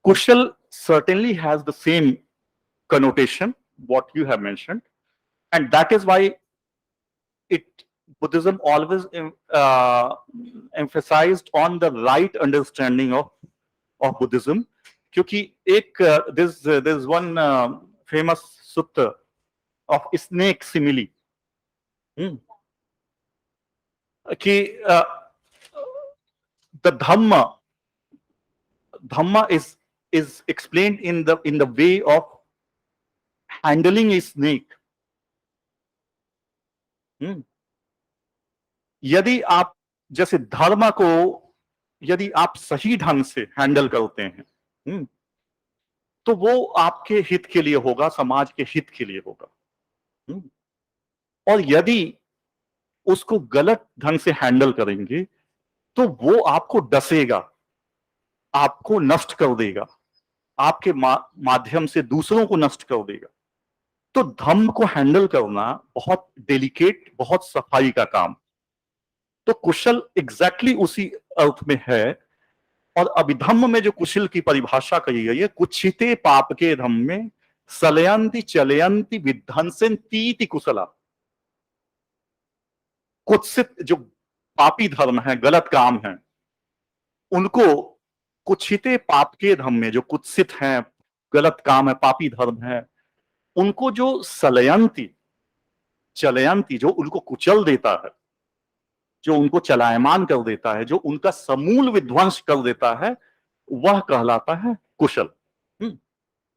kushal certainly has the same connotation what you have mentioned, and that is why Buddhism always emphasized on the right understanding of Buddhism. क्योंकि एक there's one famous sutta of snake simile कि the dhamma is explained in the way of handling a snake. यदि आप जैसे धर्म को यदि आप सही ढंग से हैंडल करते हैं तो वो आपके हित के लिए होगा, समाज के हित के लिए होगा। और यदि उसको गलत ढंग से हैंडल करेंगे तो वो आपको डसेगा, आपको नष्ट कर देगा, आपके माध्यम से दूसरों को नष्ट कर देगा। तो धम्म को हैंडल करना बहुत डेलिकेट, बहुत सफाई का काम। तो कुशल एग्जैक्टली उसी अर्थ में है। और अभिधम्म में जो कुशल की परिभाषा कही गई है, कुच्छिते पाप के धम्म में सलयंती चलयंती विध्वंसन्तीति कुशला। कुत्सित जो पापी धर्म है, गलत काम है, उनको कुच्छिते पाप के धर्म में जो कुत्सित हैं, गलत काम है, पापी धर्म है, उनको जो सलयंती चलयंती जो उनको कुचल देता है, जो उनको चलायमान कर देता है, जो उनका समूल विध्वंस कर देता है, वह कहलाता है कुशल।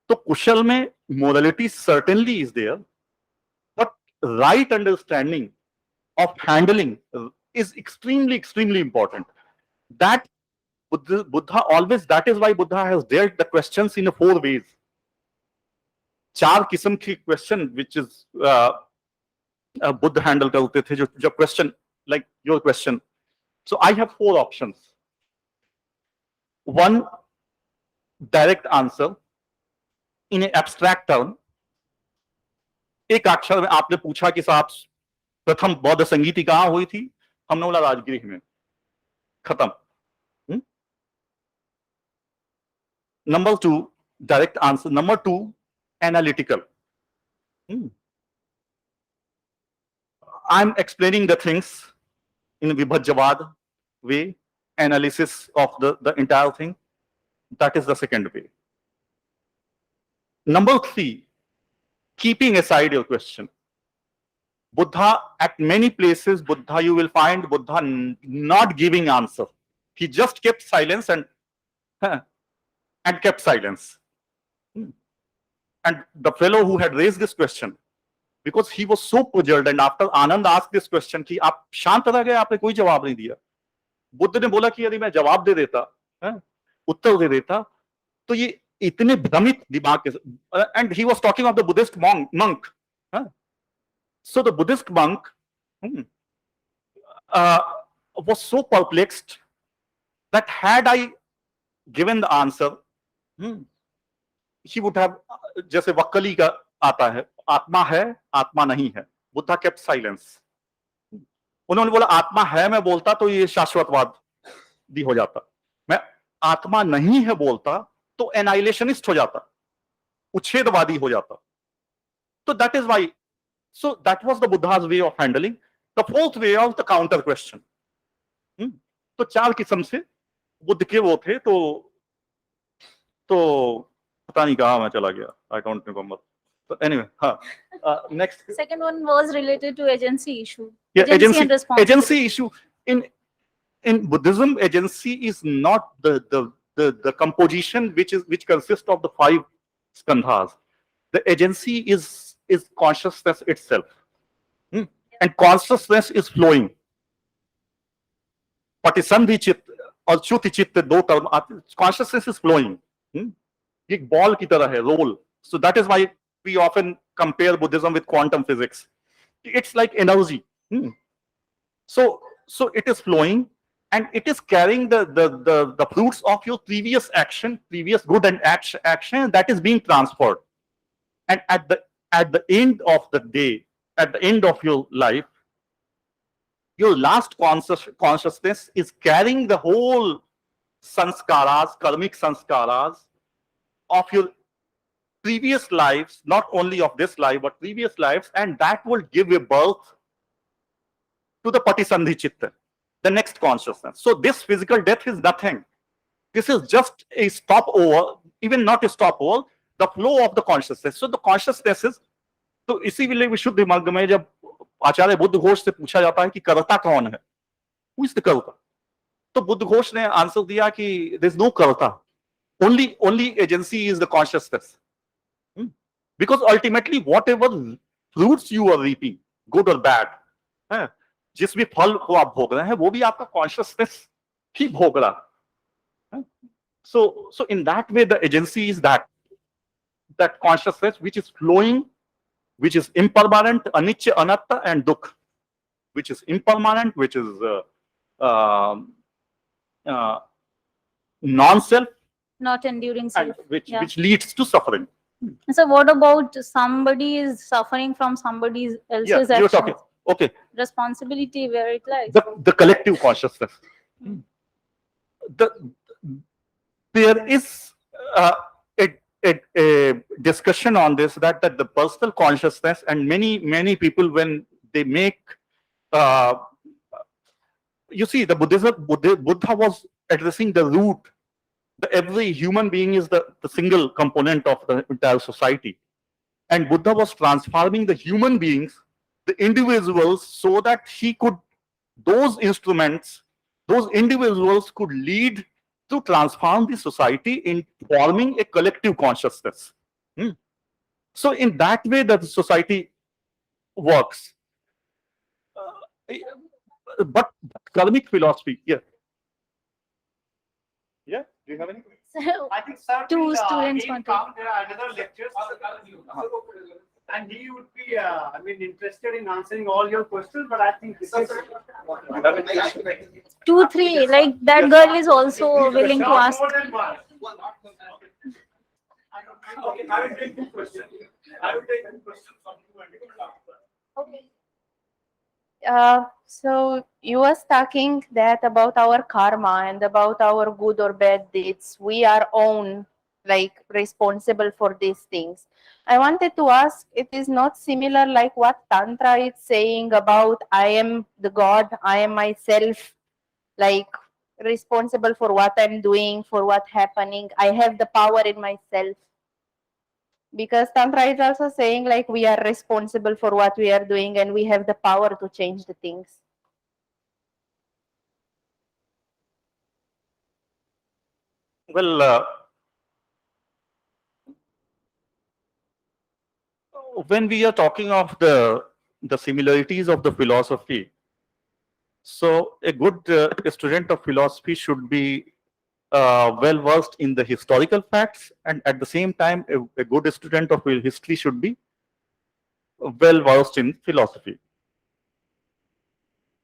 तो कुशल में morality certainly is there, but right understanding of handling is extremely important. That Buddha always, that is why Buddha has dealt the questions in 4 ways. 4 किस्म की question which is Buddha handle करते थे, जो question like your question. So I have 4 options. 1, direct answer in an abstract term. एक अक्षर में आपने पूछा कि साहब प्रथम बौद्ध संगीति कहां हुई थी? हमने बोला राजगृह में, खत्म। Number 2, direct answer. Number 2, analytical. I am explaining the things in vibhajyavada way, analysis of the entire thing. That is the second way. Number 3, keeping aside your question. Buddha, at many places, Buddha, you will find Buddha not giving answer. He just kept silence and kept silence. And the fellow who had raised this question, because he was so puzzled, and after Anand asked this question कि आप शांत रह गए, आपने कोई जवाब नहीं दिया। बुद्ध ने बोला कि यदि मैं जवाब दे देता, उत्तर दे देता, तो ये इतने भ्रमित दिमाग के, and he was talking of the Buddhist monk. So the Buddhist monk was so perplexed that had I given the answer, he would have, जैसे वक्कली का आता है, आत्मा है, आत्मा नहीं है। Buddha kept silence. उन्होंने बोला आत्मा है मैं बोलता तो ये शाश्वतवाद भी हो जाता, मैं आत्मा नहीं है बोलता तो एनाइलेशनिस्ट हो जाता, उच्छेदवादी हो जाता। तो that is why, so that was the Buddha's way of handling. The 4th way of the counter question. तो 4 किस्म से बुद्ध के वो थे। तो पता नहीं कहाँ मैं चला गया, I don't remember. So anyway, next. Second one was related to agency issue. Yeah, Agency and responsibility. agency issue in Buddhism. Agency is not the composition which consists of the 5 skandhas. The agency is consciousness itself, and consciousness is flowing. Patisandhi चित्त और च्युति चित्त 2 term, consciousness is flowing. एक ball की तरह है, role. So that is why we often compare Buddhism with quantum physics. It's like energy. So it is flowing, and it is carrying the fruits of your previous action, previous good and action that is being transferred. And at the end of the day, at the end of your life, your last consciousness is carrying the whole sanskaras, karmic sanskaras of your previous lives, not only of this life, but previous lives, and that will give a birth to the patisandhi chitta, the next consciousness. So this physical death is nothing. This is just a stopover, even not a stopover, the flow of the consciousness. So the consciousness is, तो इसीलिए विशुद्ध मार्ग में जब आचार्य बुद्ध घोष से पूछा जाता है कि कर्ता कौन है, who is the कर्ता, तो बुद्ध घोष ने आंसर दिया कि there is no कर्ता, only agency is the consciousness. Because ultimately whatever fruits you are reaping, good or bad, जिस भी फल को आप भोग रहे हैं वो भी आपका consciousness ही भोग रहा है. So in that way the agency is that consciousness which is flowing, which is impermanent, anicca, anatta, and dukkha, which is impermanent, which is non-self, Not enduring self. and which leads to suffering. So what about somebody is suffering from somebody else's Yeah, you're actions? talking. Okay, Responsibility where it lies. the collective consciousness. There is a discussion on this, that the personal consciousness, and many people when they make, you see, the Buddha was addressing the root. Every human being is the single component of the entire society, and Buddha was transforming the human beings, the individuals, so that he could those instruments, those individuals could lead to transform the society in forming a collective consciousness. So in that way that the society works. But karmic philosophy, yeah. Yeah, do you have any? So, I think sir Two will, students again want to- come, there are another lectures. And he would be, I mean, interested in answering all your questions, but I think this is. 2, 3, like that girl is also willing to ask. More than one. Okay, I will take 2 questions. I will take 2 questions from you and you will answer. Okay. So you was talking that about our karma and about our good or bad deeds. We are own, like, responsible for these things. I wanted to ask, it is not similar like what Tantra is saying about I am the God, I am myself, like responsible for what I'm doing, for what happening. I have the power in myself. Because Tantra is also saying like we are responsible for what we are doing and we have the power to change the things. Well, when we are talking of the similarities of the philosophy, so a good student of philosophy should be well versed in the historical facts, and at the same time, a good student of history should be well versed in philosophy.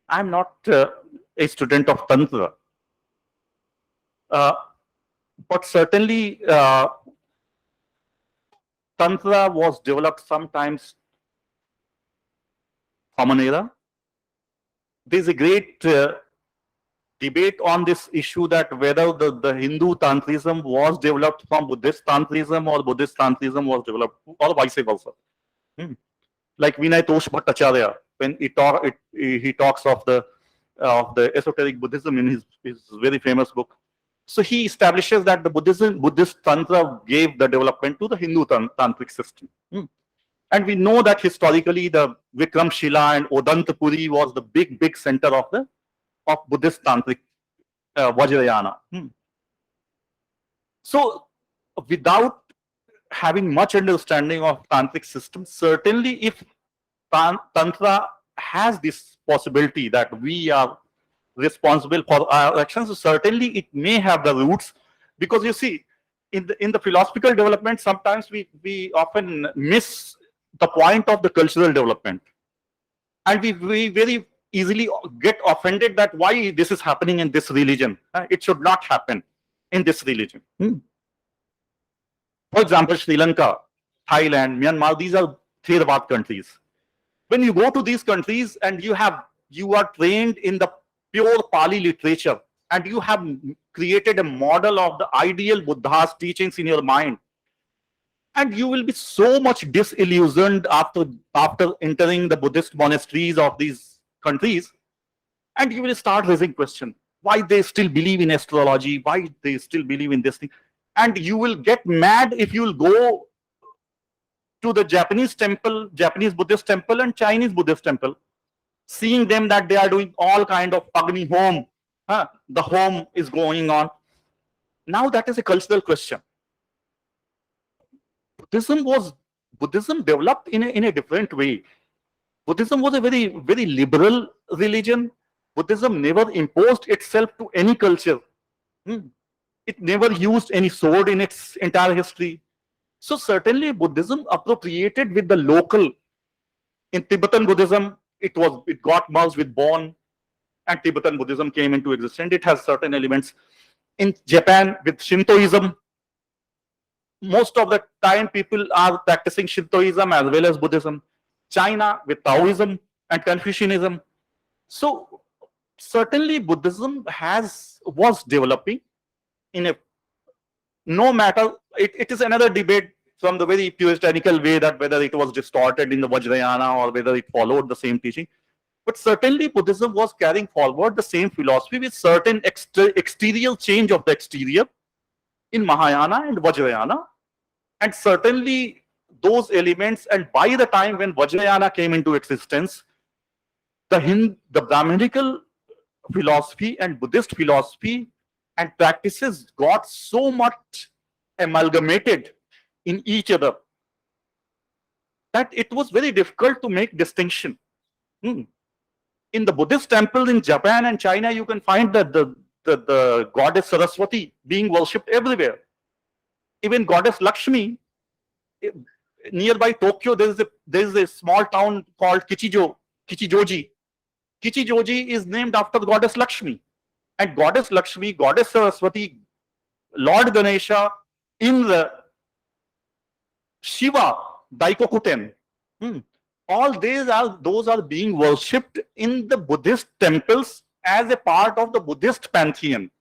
I'm not a student of Tantra, but certainly Tantra was developed sometimes from an era. There's a great debate on this issue that whether the Hindu Tantrism was developed from Buddhist Tantrism or Buddhist Tantrism was developed, or vice versa. Like Vinay Tosh Bhattacharya, when he talks of the esoteric Buddhism in his very famous book. So he establishes that the Buddhist Tantra gave the development to the Hindu Tantric system. And we know that historically the Vikramshila and Odantapuri was the big center of Buddhist Tantric Vajrayana. So without having much understanding of Tantric system, certainly if Tantra has this possibility that we are responsible for our actions, so certainly it may have the roots, because you see, in the philosophical development, sometimes we often miss the point of the cultural development. And we very easily get offended that why this is happening in this religion. It should not happen in this religion. For example, Sri Lanka, Thailand, Myanmar, these are Theravada countries. When you go to these countries and you are trained in the pure Pali literature and you have created a model of the ideal Buddha's teachings in your mind, and you will be so much disillusioned after entering the Buddhist monasteries of these countries, and you will start raising question why they still believe in astrology, why they still believe in this thing, and you will get mad if you will go to the Japanese Buddhist temple and Chinese Buddhist temple, seeing them that they are doing all kind of Agni Home. The home is going on. Now that is a cultural question. Buddhism developed in a different way. Buddhism was a very liberal religion. Buddhism never imposed itself to any culture. It never used any sword in its entire history. So certainly Buddhism appropriated with the local. In Tibetan Buddhism, it got merged with Bon, and Tibetan Buddhism came into existence. It has certain elements. In Japan, with Shintoism, most of the time people are practicing Shintoism as well as Buddhism. China with Taoism and Confucianism. So certainly Buddhism was developing in a, no matter, it is another debate from the very puritanical way that whether it was distorted in the Vajrayana or whether it followed the same teaching. But certainly Buddhism was carrying forward the same philosophy with certain exterior change of the exterior in Mahayana and Vajrayana. And certainly those elements, and by the time when Vajrayana came into existence, the Brahminical philosophy and Buddhist philosophy and practices got so much amalgamated in each other that it was very difficult to make distinction. In the Buddhist temples in Japan and China, you can find that the goddess Saraswati being worshipped everywhere. Even goddess Lakshmi, nearby Tokyo, there is a small town called Kichijoji. Kichijoji is named after goddess Lakshmi. And goddess Lakshmi, goddess Saraswati, Lord Ganesha, Indra, Shiva, Daikokuten. All those are being worshipped in the Buddhist temples as a part of the Buddhist pantheon.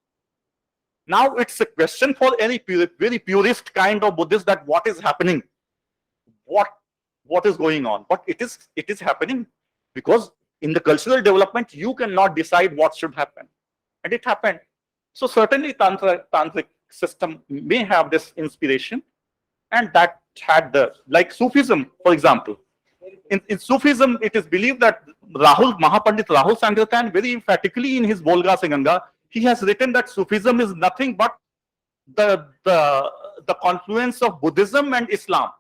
Now it's a question for any very purist kind of Buddhist that what is happening, what is going on. But it is happening because in the cultural development you cannot decide what should happen, and it happened. So certainly tantric system may have this inspiration, and that had like Sufism, for example. In Sufism, it is believed that Mahapandit Rahul Sankirtan, very emphatically in his Volga Singanga, he has written that Sufism is nothing but the confluence of Buddhism and Islam.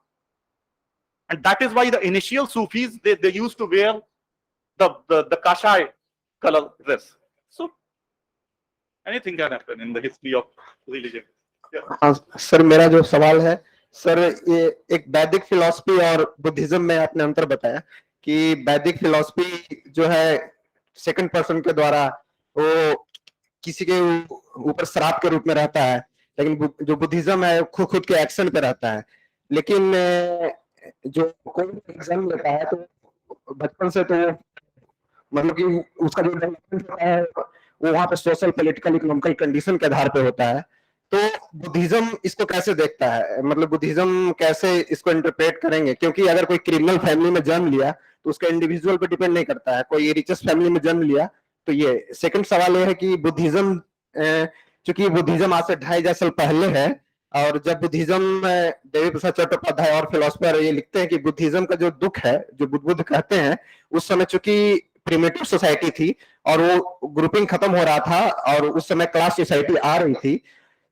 And that is why the initial Sufis, they used to wear the Kashai color dress. So anything can happen in the history of religion. हाँ sir, मेरा जो सवाल है sir, ये एक वैदिक philosophy और Buddhism में आपने अंतर बताया कि वैदिक फिलॉसफी जो है सेकंड पर्सन के द्वारा वो किसी के ऊपर श्राप के रूप में रहता है, लेकिन जो बुद्धिज्म है खुद के एक्शन पे रहता है। लेकिन जो कोई एग्जाम लेता है तो बचपन से तो मतलब कि उसका जो डेवलपमेंट होता है वो वहां पे सोशल पॉलिटिकल इकोनॉमिकल कंडीशन के आधार पे होता है। तो बुद्धिज्म इसको कैसे देखता है, मतलब बुद्धिज्म कैसे इसको इंटरप्रेट करेंगे? क्योंकि अगर कोई क्रिमिनल फैमिली में जन्म लिया तो उसका इंडिविजुअल पे डिपेंड नहीं करता है, कोई रिचेस्ट फैमिली में जन्म लिया तो ये। सेकंड सवाल ये है कि बुद्धिज्म, चूंकि बुद्धिज्म आज से 2,500 साल पहले है, और जब बुद्धिज्म देवी प्रसाद चट्टोपाध्याय और फिलोसफर ये लिखते हैं कि बुद्धिज्म का जो दुख है, जो बुद्ध कहते हैं, उस समय चूंकि प्रिमिटिव सोसाइटी थी और वो ग्रुपिंग खत्म हो रहा था और उस समय क्लास सोसाइटी आ रही थी।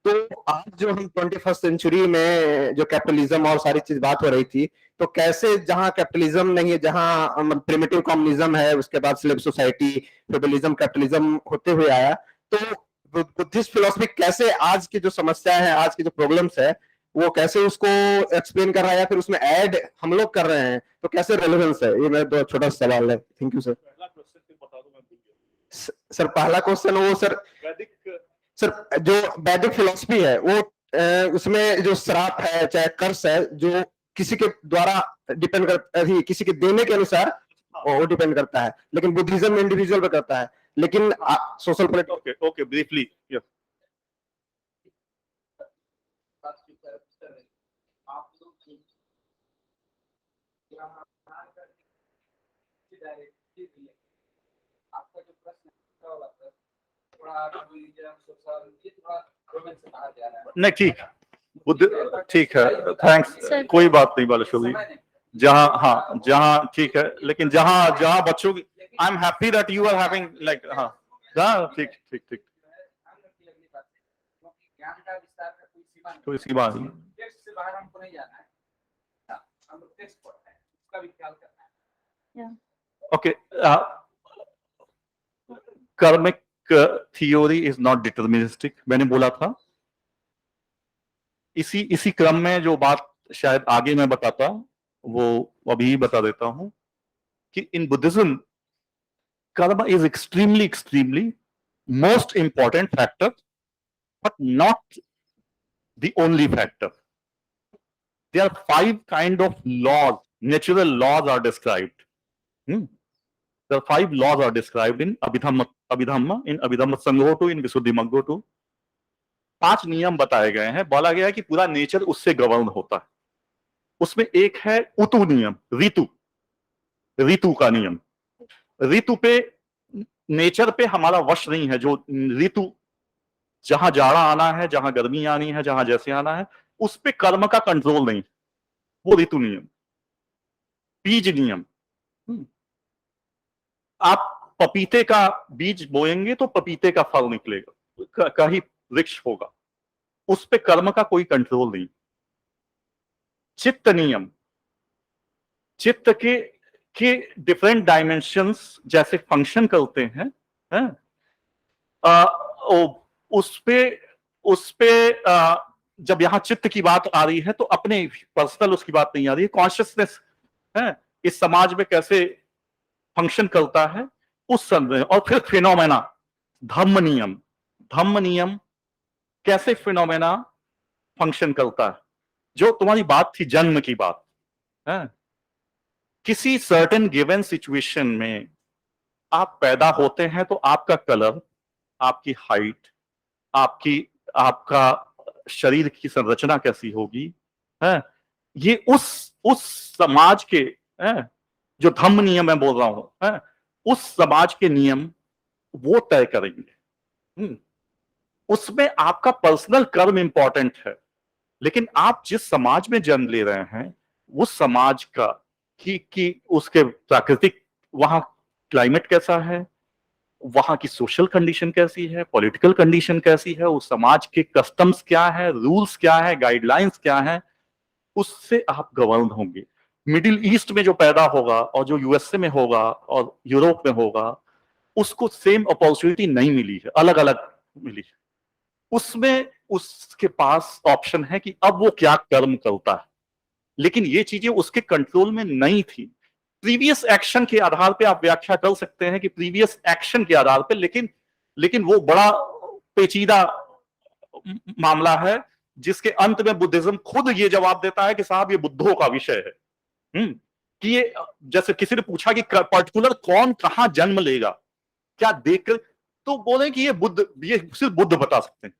तो आज जो हम 21st सेंचुरी में जो कैपिटलिज्म और सारी चीज बात हो रही थी, तो कैसे जहां कैपिटलिज्म नहीं है, जहां प्रिमिटिव कम्युनिज्म है, उसके बाद स्लेव सोसाइटी, फेडरलिज्म, कैपिटलिज्म होते हुए आया, तो बुद्धिस्ट फिलोसफी कैसे आज की जो समस्या है, आज की जो प्रॉब्लम्स है, वो कैसे उसको एक्सप्लेन कर रहा है या फिर उसमें ऐड हम लोग कर रहे हैं, तो कैसे रेलेवेंस है? ये मेरा दो छोटा सवाल है। Thank you sir. सर पहला क्वेश्चन वो सर जो वैदिक फिलोसफी है वो उसमें जो श्राप है चाहे कर्स है जो किसी के द्वारा डिपेंड करता है, किसी के देने के अनुसार वो डिपेंड करता है, लेकिन बुद्धिज्म इंडिविजुअल पे करता है। लेकिन सोशल पॉलिटिक्स ओके ब्रीफली नहीं ठीक है थैंक्स, कोई बात नहीं बालेश्वर जी। जहाँ ठीक है, लेकिन जहाँ बच्चों की I am happy that you are having like ठीक कोई सीमा नहीं। Okay, karmic theory is not deterministic, मैंने बोला था। इसी क्रम में जो बात शायद आगे मैं बताता वो अभी बता देता हूं कि in Buddhism karma is extremely most important factor but not the only factor. There are 5 kind of laws, natural laws are described. There are 5 laws are described in Abhidhamma, in Abhidhammatthasan gaha, in Visuddhimagga 2। 5 नियम बताए गए हैं, बोला गया है कि पूरा nature उससे गवर्न होता है। उसमें एक है ऋतु नियम, ऋतु का नियम। ऋतु पे, नेचर पे हमारा वश नहीं है। जो ऋतु, जहां जाड़ा आना है, जहां गर्मी आनी है, जहां जैसे आना है, उस पे कर्म का कंट्रोल नहीं, वो ऋतु नियम। बीज नियम, आप पपीते का बीज बोएंगे तो पपीते का फल निकलेगा, कहीं वृक्ष होगा, उस पे कर्म का कोई कंट्रोल नहीं। चित्त नियम, चित्त के डिफरेंट डायमेंशंस जैसे फंक्शन करते हैं, उस पे जब यहाँ चित्त की बात आ रही है तो अपने पर्सनल उसकी बात नहीं आ रही है, कॉन्शियसनेस है इस समाज में कैसे फंक्शन करता है उस समय। और फिर फिनोमेना, धम्म नियम कैसे फिनोमेना फंक्शन करता है। जो तुम्हारी बात थी जन्म की बात है, किसी सर्टेन गिवन सिचुएशन में आप पैदा होते हैं तो आपका कलर, आपकी हाइट, आपका शरीर की संरचना कैसी होगी है, ये उस समाज के है, जो धम्म नियम मैं बोल रहा हूं है, उस समाज के नियम वो तय करेंगे। उसमें आपका पर्सनल कर्म इंपॉर्टेंट है, लेकिन आप जिस समाज में जन्म ले रहे हैं उस समाज का कि उसके प्राकृतिक, वहां क्लाइमेट कैसा है, वहां की सोशल कंडीशन कैसी है, पॉलिटिकल कंडीशन कैसी है, उस समाज के कस्टम्स क्या है, रूल्स क्या है, गाइडलाइंस क्या है, उससे आप गवर्न होंगे। मिडिल ईस्ट में जो पैदा होगा और जो यूएसए में होगा और यूरोप में होगा, उसको सेम अपॉर्चुनिटी नहीं मिली है, अलग अलग मिली है। उसमें उसके पास ऑप्शन है कि अब वो क्या कर्म करता है, लेकिन ये चीजें उसके कंट्रोल में नहीं थी। प्रीवियस एक्शन के आधार पे आप व्याख्या कर सकते हैं कि प्रीवियस एक्शन के आधार पे, लेकिन वो बड़ा पेचीदा मामला है जिसके अंत में बुद्धिज्म खुद ये जवाब देता है कि साहब ये बुद्धों का विषय है। कि ये, जैसे किसी ने पूछा कि पर्टिकुलर कौन कहां जन्म लेगा, क्या देखकर, तो बोले कि ये सिर्फ बुद्ध बता सकते हैं।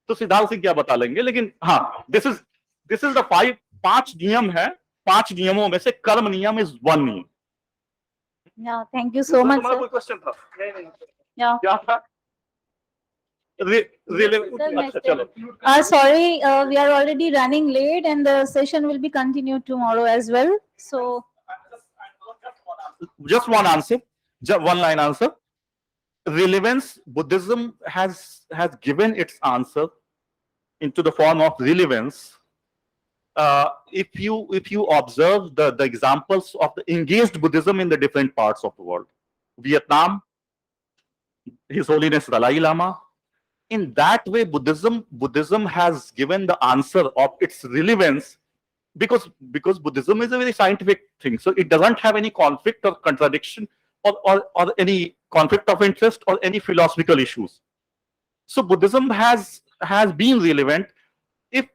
तो सिद्धार्थ सिंह क्या बता लेंगे, लेकिन हाँ, दिस इज द 5 नियम है, 5 नियमों में से कर्म नियम इज 1 नियम। Yeah, thank you so much, तुम्हारा sir. कोई क्वेश्चन था? Yeah. क्या था? अच्छा चलो, Sorry, we are already running late and the session will be continued tomorrow as well. So, just one answer, just one line answer. Relevance, Buddhism has given its answer into the form of relevance. If you observe the examples of the engaged Buddhism in the different parts of the world, Vietnam, His Holiness Dalai Lama, in that way Buddhism has given the answer of its relevance, because Buddhism is a very scientific thing, so it doesn't have any conflict or contradiction or any conflict of interest or any philosophical issues. So Buddhism has been relevant. If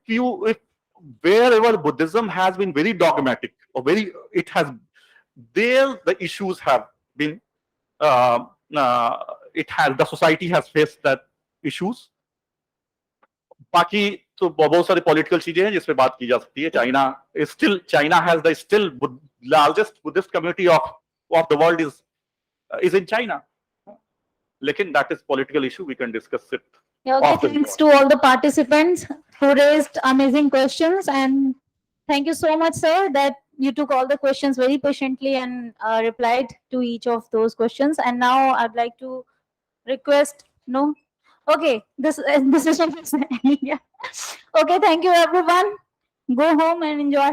wherever Buddhism has been very dogmatic or the issues have been the society has faced that issues. बाकी तो बहुत सारी political चीजें हैं जिस पे बात की जा सकती है। China has the still largest Buddhist community of the world is in China. लेकिन that is political issue, we can discuss it. yeah, okay, thanks to all the participants who raised amazing questions, and thank you so much, sir, that you took all the questions very patiently and replied to each of those questions. And now I'd like to request, no? Okay, this is yeah. Okay, thank you everyone. Go home and enjoy.